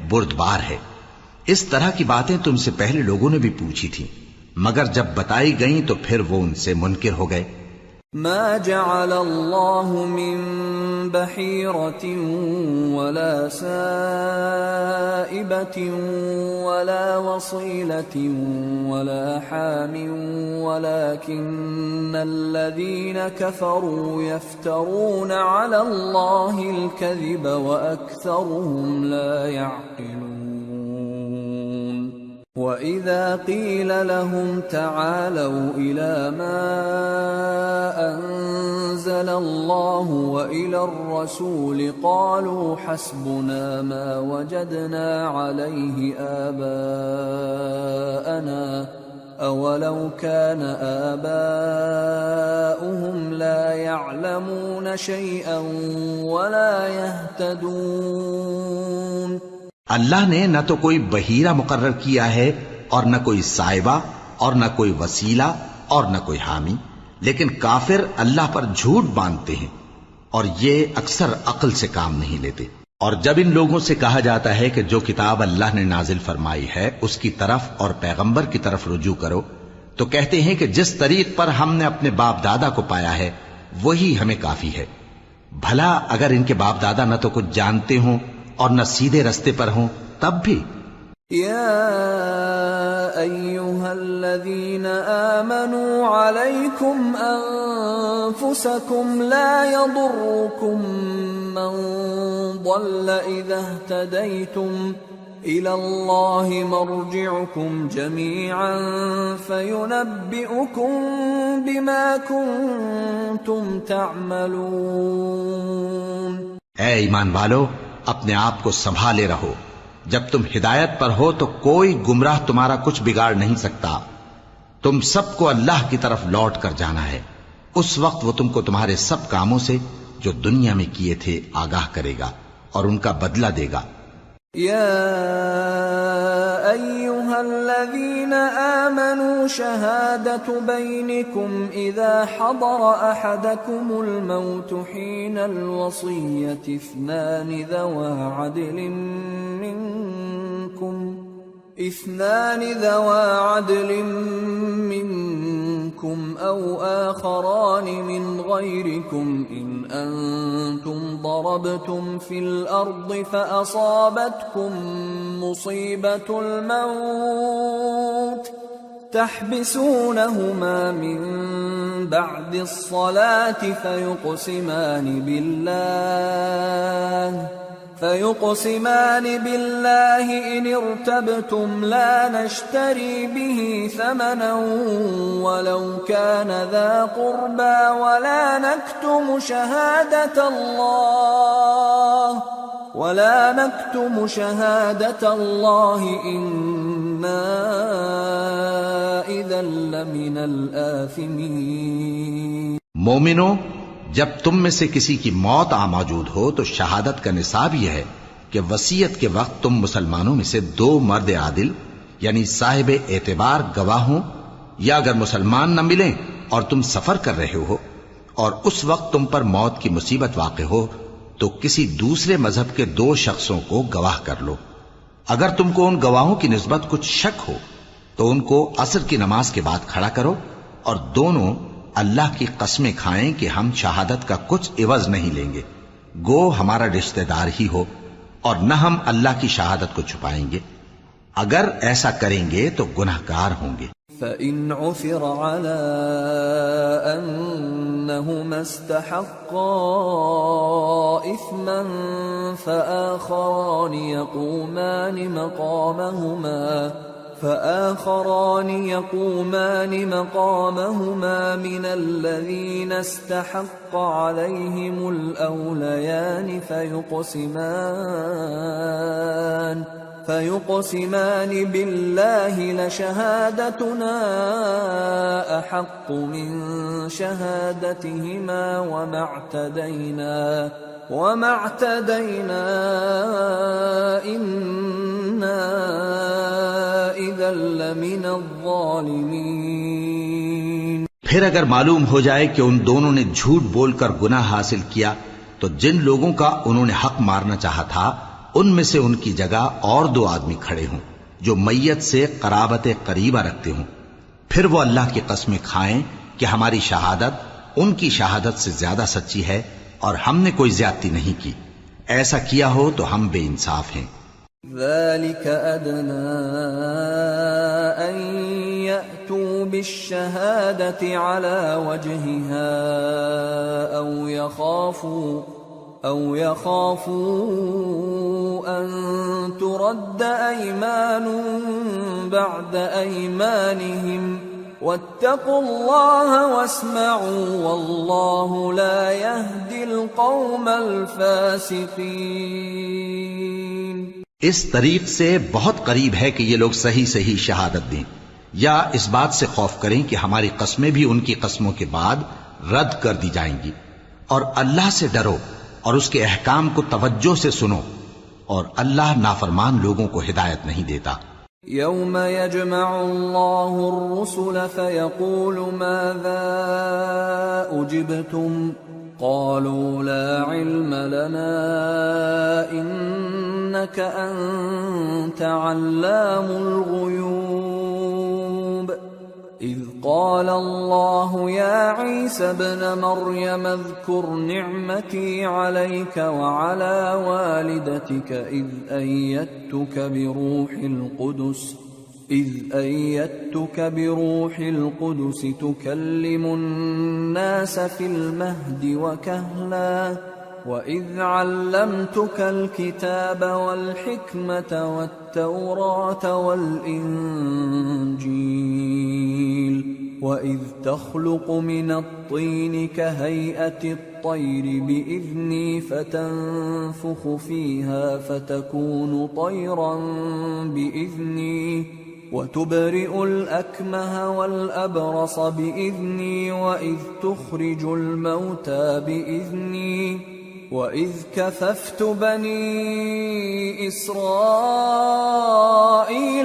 بردبار ہے۔ اس طرح کی باتیں تم سے پہلے لوگوں نے بھی پوچھی تھی، مگر جب بتائی گئیں تو پھر وہ ان سے منکر ہو گئے۔ ما جعل الله من بحيرة ولا سائبة ولا وصيلة ولا حام ولكن الذين كفروا يفترون على الله الكذب وأكثرهم لا يعقلون وَإِذَا قِيلَ لَهُمْ تَعَالَوْا إِلَى مَا أَنزَلَ اللَّهُ وَإِلَى الرَّسُولِ قَالُوا حَسْبُنَا مَا وَجَدْنَا عَلَيْهِ آبَاءَنَا أَوَلَوْ كَانَ آبَاؤُهُمْ لَا يَعْلَمُونَ شَيْئًا وَلَا يَهْتَدُونَ۔ اللہ نے نہ تو کوئی بحیرہ مقرر کیا ہے اور نہ کوئی صائبہ اور نہ کوئی وسیلہ اور نہ کوئی حامی، لیکن کافر اللہ پر جھوٹ باندھتے ہیں اور یہ اکثر عقل سے کام نہیں لیتے۔ اور جب ان لوگوں سے کہا جاتا ہے کہ جو کتاب اللہ نے نازل فرمائی ہے اس کی طرف اور پیغمبر کی طرف رجوع کرو، تو کہتے ہیں کہ جس طریق پر ہم نے اپنے باپ دادا کو پایا ہے وہی ہمیں کافی ہے۔ بھلا اگر ان کے باپ دادا نہ تو کچھ جانتے ہوں اور نہ سیدھے رستے پر ہوں تب بھی۔ یا ایھا الذین آمنوا علیکم انفسکم لا یضرکم من ضل اذا اہتدیتم الی اللہ مرجعکم جمیعا فینبئکم بما کنتم تعملون۔ اے ایمان والو، اپنے آپ کو سنبھالے رہو، جب تم ہدایت پر ہو تو کوئی گمراہ تمہارا کچھ بگاڑ نہیں سکتا۔ تم سب کو اللہ کی طرف لوٹ کر جانا ہے، اس وقت وہ تم کو تمہارے سب کاموں سے جو دنیا میں کیے تھے آگاہ کرے گا اور ان کا بدلہ دے گا۔ یا ایھا الذین آمنوا شہادۃ بینکم اذا حضر احدکم الموت حین الوصیۃ اثنان ذوا عدل منکم او آخران من غیرکم ان انتم ضربتم فی الارض فاصابتکم مصیبۃ الموت تحبسونہما من بعد الصلاة فيقسمان بالله إن ارتبتم لا نشتري به ثمنا ولو كان ذا قربى ولا نكتم شهادة الله إنا إذا لمن الآثمين۔ مومنو، جب تم میں سے کسی کی موت موجود ہو تو شہادت کا نصاب یہ ہے کہ وصیت کے وقت تم مسلمانوں میں سے 2 مرد عادل یعنی صاحب اعتبار گواہ ہوں، یا اگر مسلمان نہ ملیں اور تم سفر کر رہے ہو اور اس وقت تم پر موت کی مصیبت واقع ہو تو کسی دوسرے مذہب کے 2 شخصوں کو گواہ کر لو۔ اگر تم کو ان گواہوں کی نسبت کچھ شک ہو تو ان کو عصر کی نماز کے بعد کھڑا کرو اور دونوں اللہ کی قسمیں کھائیں کہ ہم شہادت کا کچھ عوض نہیں لیں گے، گو ہمارا رشتہ دار ہی ہو، اور نہ ہم اللہ کی شہادت کو چھپائیں گے۔ اگر ایسا کریں گے تو گناہگار ہوں گے۔ فَإِنْ عُثِرَ عَلَىٰ أَنَّهُمَا اسْتَحَقَّا إِثْمًا فَآخَرَانِ يقومان مقامهما من الذين استحق عليهم الأوليان فيقسمان بالله لشهادتنا أحق من شهادتهما وما اعتدينا إنا إذا لمن الظالمين۔ پھر اگر معلوم ہو جائے کہ ان دونوں نے جھوٹ بول کر گناہ حاصل کیا تو جن لوگوں کا انہوں نے حق مارنا چاہا تھا ان میں سے ان کی جگہ اور 2 آدمی کھڑے ہوں جو میت سے قرابت قریبہ رکھتے ہوں، پھر وہ اللہ کی قسمیں کھائیں کہ ہماری شہادت ان کی شہادت سے زیادہ سچی ہے اور ہم نے کوئی زیادتی نہیں کی. ایسا کیا ہو تو ہم بے انصاف ہیں. ذلك أدنى أن يأتوا بالشهادة على وجهها أو يخافوا أن ترد أيمان بعد أيمانهم واتقوا الله واسمعوا والله لا يهدي القوم الفاسقين. اس طریق سے بہت قریب ہے کہ یہ لوگ صحیح صحیح شہادت دیں، یا اس بات سے خوف کریں کہ ہماری قسمیں بھی ان کی قسموں کے بعد رد کر دی جائیں گی. اور اللہ سے ڈرو اور اس کے احکام کو توجہ سے سنو، اور اللہ نافرمان لوگوں کو ہدایت نہیں دیتا. يوم يجمع الله الرسل فيقول ماذا أجبتم قالوا لا علم لنا إنك أنت علام الغيوب إذ قال الله يا عيسى ابن مريم اذكر نعمتي عليك وعلى والدتك إذ أيدتك بروح القدس تكلم الناس في المهد وكهلا وإذ علمتك الكتاب والحكمة والتوراة والإنجيل وإذ تخلق من الطين كهيئة الطير بإذني فتنفخ فيها فتكون طيرا بإذني وتبرئ الأكمه والأبرص بإذني وإذ تخرج الموتى بإذني وإذ كففت بني إسرائيل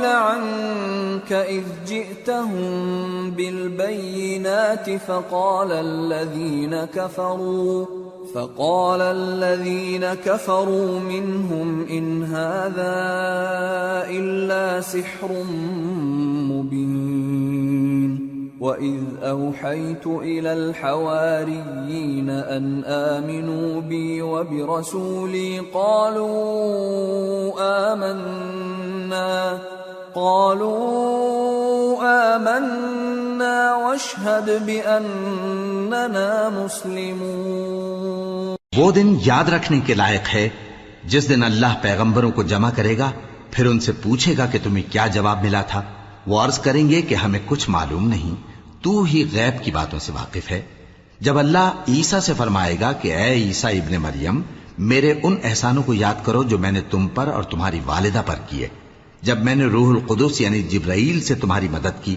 عنك إذ جئتهم بالبينات فقال الذين كفروا منهم إن هذا إلا سحر مبين وَإِذْ أَوْحَيْتُ إِلَى الْحَوَارِيِّينَ أَنْ آمِنُوا بِي وَبِرَسُولِي قَالُوا آمَنَّا وَاشْهَدْ بِأَنَّنَا مُسْلِمُونَ. وہ دن یاد رکھنے کے لائق ہے جس دن اللہ پیغمبروں کو جمع کرے گا، پھر ان سے پوچھے گا کہ تمہیں کیا جواب ملا تھا. وہ عرض کریں گے کہ ہمیں کچھ معلوم نہیں، تو ہی غیب کی باتوں سے واقف ہے. جب اللہ عیسیٰ سے فرمائے گا کہ اے عیسیٰ ابن مریم، میرے ان احسانوں کو یاد کرو جو میں نے تم پر اور تمہاری والدہ پر کیے، جب میں نے روح القدس یعنی جبرائیل سے تمہاری مدد کی،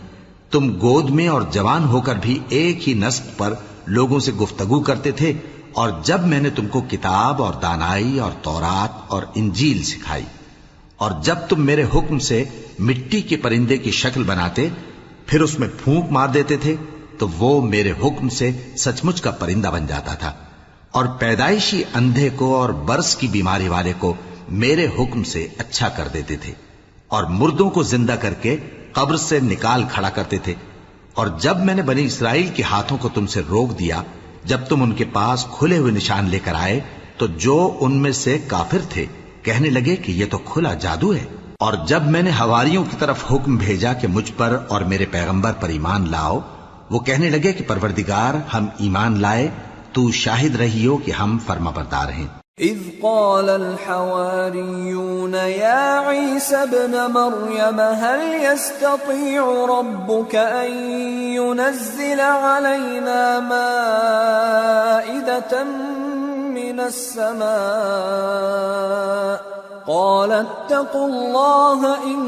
تم گود میں اور جوان ہو کر بھی ایک ہی نسق پر لوگوں سے گفتگو کرتے تھے، اور جب میں نے تم کو کتاب اور دانائی اور تورات اور انجیل سکھائی، اور جب تم میرے حکم سے مٹی کے پرندے کی شکل بناتے پھر اس میں پھونک مار دیتے تھے تو وہ میرے حکم سے سچ مچ کا پرندہ بن جاتا تھا، اور پیدائشی اندھے کو اور برس کی بیماری والے کو میرے حکم سے اچھا کر دیتے تھے، اور مردوں کو زندہ کر کے قبر سے نکال کھڑا کرتے تھے. اور جب میں نے بنی اسرائیل کے ہاتھوں کو تم سے روک دیا جب تم ان کے پاس کھلے ہوئے نشان لے کر آئے، تو جو ان میں سے کافر تھے کہنے لگے کہ یہ تو کھلا جادو ہے. اور جب میں نے حواریوں کی طرف حکم بھیجا کہ مجھ پر اور میرے پیغمبر پر ایمان لاؤ، وہ کہنے لگے کہ پروردگار ہم ایمان لائے، تو شاہد رہیو کہ ہم فرما بردار ہیں. اذ قال الحواريون يا عيسى ابن مريم هل يستطيع ربك أن ينزل علينا مائدة من السماء قال اتقوا الله إن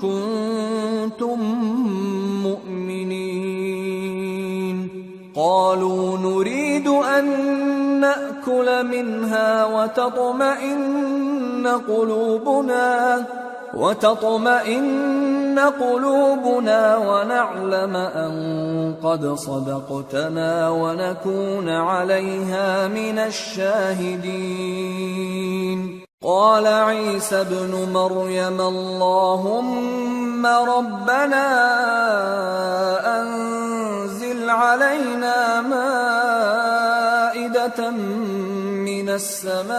كنتم مؤمنين قالوا نريد أن نأكل منها وتطمئن قلوبنا ونعلم أن قد صدقتنا ونكون عليها من الشاهدين قال عيسى ابن مريم اللهم ربنا أنزل أنزل علينا مائدة من السماء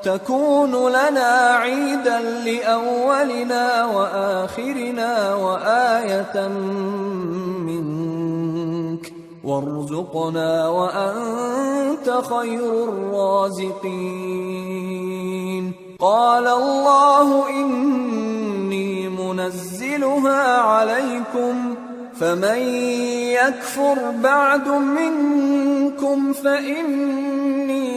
تكون لنا عيدا لأولنا وآخرنا وآية منك وارزقنا وأنت خير الرازقين. قال الله إني منزلها عليكم فمن يكفر بعد منكم فإني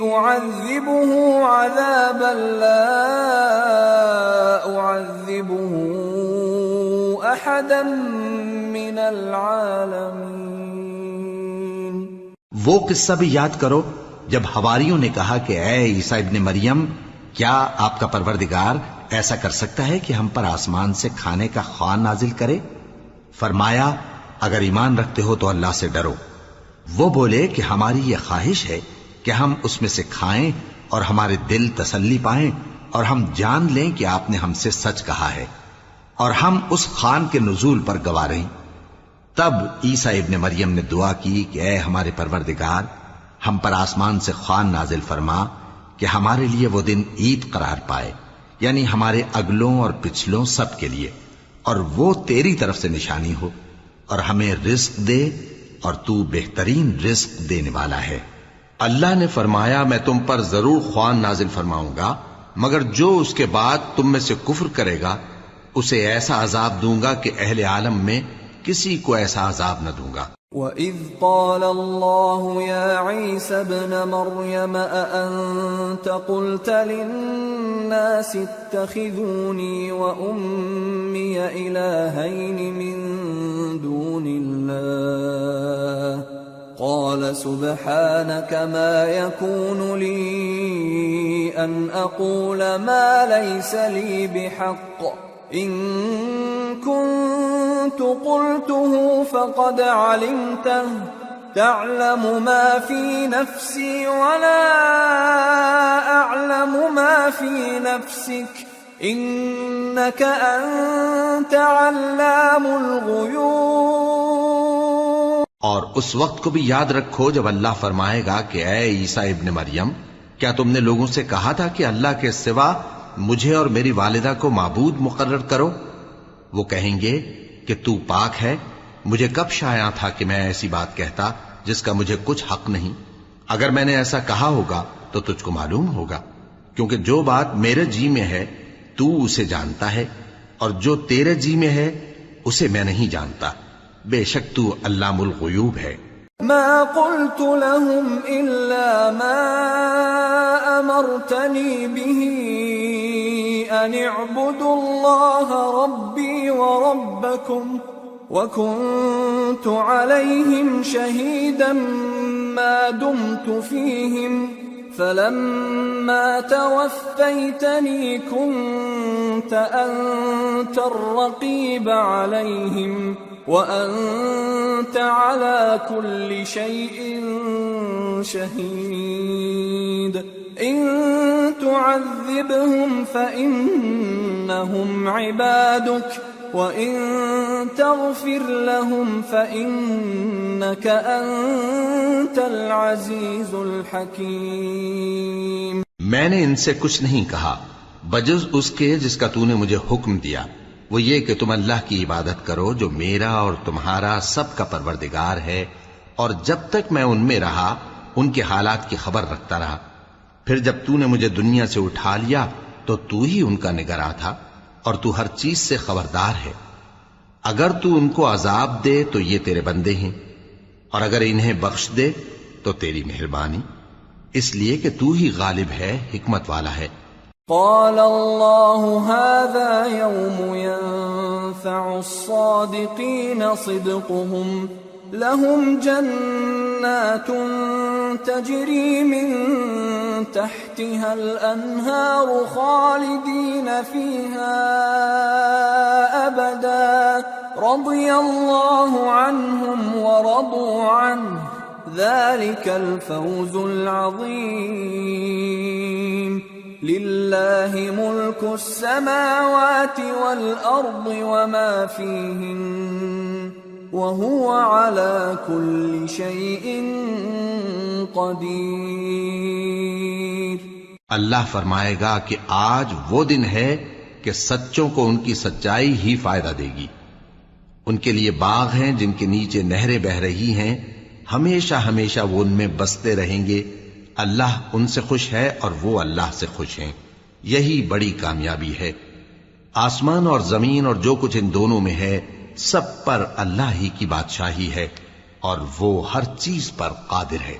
أعذبه عذابا لا أعذبه أحدا من العالمين. وہ قصہ بھی یاد کرو جب حواریوں نے کہا کہ اے عیسیٰ ابن مریم، کیا آپ کا پروردگار ایسا کر سکتا ہے کہ ہم پر آسمان سے کھانے کا خوان نازل کرے؟ فرمایا اگر ایمان رکھتے ہو تو اللہ سے ڈرو. وہ بولے کہ ہماری یہ خواہش ہے کہ ہم اس میں سے کھائیں اور ہمارے دل تسلی پائیں اور ہم جان لیں کہ آپ نے ہم سے سچ کہا ہے اور ہم اس خوان کے نزول پر گواہ رہیں. تب عیسیٰ ابن مریم نے دعا کی کہ اے ہمارے پروردگار، ہم پر آسمان سے خوان نازل فرما کہ ہمارے لیے وہ دن عید قرار پائے، یعنی ہمارے اگلوں اور پچھلوں سب کے لیے، اور وہ تیری طرف سے نشانی ہو، اور ہمیں رزق دے اور تو بہترین رزق دینے والا ہے. اللہ نے فرمایا میں تم پر ضرور خوان نازل فرماؤں گا، مگر جو اس کے بعد تم میں سے کفر کرے گا اسے ایسا عذاب دوں گا کہ اہل عالم میں کسی کو ایسا عذاب نہ دوں گا. وَإِذْ قَالَ اللَّهُ يَا عِيسَى ابْنَ مَرْيَمَ أَأَنْتَ قُلْتَ لِلنَّاسِ اتَّخِذُونِي وَأُمِّيَ إِلَٰهَيْنِ مِن دُونِ اللَّهِ قَالَ سُبْحَانَكَ مَا يَكُونُ لِي أَنْ أَقُولَ مَا لَيْسَ لِي بِحَقٍّ إِن كُنتُ قُلْتُهُ فَقَدْ عَلِمْتَهُ تَعْلَمُ مَا فِي نَفْسِي وَلَا أَعْلَمُ مَا فِي نَفْسِكَ إِنَّكَ أَنْتَ عَلَّامُ الْغُيُوبِ. اور اس وقت کو بھی یاد رکھو جب اللہ فرمائے گا کہ اے عیسیٰ ابن مریم، کیا تم نے لوگوں سے کہا تھا کہ اللہ کے سوا مجھے اور میری والدہ کو معبود مقرر کرو؟ وہ کہیں گے کہ تو پاک ہے، مجھے کب شایع تھا کہ میں ایسی بات کہتا جس کا مجھے کچھ حق نہیں. اگر میں نے ایسا کہا ہوگا تو تجھ کو معلوم ہوگا، کیونکہ جو بات میرے جی میں ہے تو اسے جانتا ہے، اور جو تیرے جی میں ہے اسے میں نہیں جانتا. بے شک تو علام الغیوب ہے. ما قلت لهم إلا ما أمرتني به أن اعبدوا الله ربي وربكم وكنت عليهم شهيدا ما دمت فيهم فلما توفيتني كنت أنت الرقيب عليهم وأنت على كل شيء شهيد. إن تعذبهم فإنهم عبادك وإن تغفر لهم فإنك أنت العزيز الحكيم. میں نے ان سے کچھ نہیں کہا بجز اس کے جس کا تو نے مجھے حکم دیا، وہ یہ کہ تم اللہ کی عبادت کرو جو میرا اور تمہارا سب کا پروردگار ہے، اور جب تک میں ان میں رہا ان کے حالات کی خبر رکھتا رہا. پھر جب تو نے مجھے دنیا سے اٹھا لیا تو تو ہی ان کا نگراں تھا، اور تو ہر چیز سے خبردار ہے. اگر تو ان کو عذاب دے تو یہ تیرے بندے ہیں، اور اگر انہیں بخش دے تو تیری مہربانی، اس لیے کہ تو ہی غالب ہے، حکمت والا ہے. قال الله هذا يوم ينفع الصادقين صدقهم لهم جنات تجري من تحتها الأنهار خالدين فيها أبدا رضي الله عنهم ورضوا عنه ذلك الفوز العظيم لله ملك السماوات والأرض وما فيهن وهو على كل شيء قدیر۔ اللہ فرمائے گا کہ آج وہ دن ہے کہ سچوں کو ان کی سچائی ہی فائدہ دے گی۔ ان کے لیے باغ ہیں جن کے نیچے نہریں بہہ رہی ہیں، ہمیشہ ہمیشہ وہ ان میں بستے رہیں گے۔ اللہ ان سے خوش ہے اور وہ اللہ سے خوش ہیں، یہی بڑی کامیابی ہے۔ آسمان اور زمین اور جو کچھ ان دونوں میں ہے سب پر اللہ ہی کی بادشاہی ہے اور وہ ہر چیز پر قادر ہے۔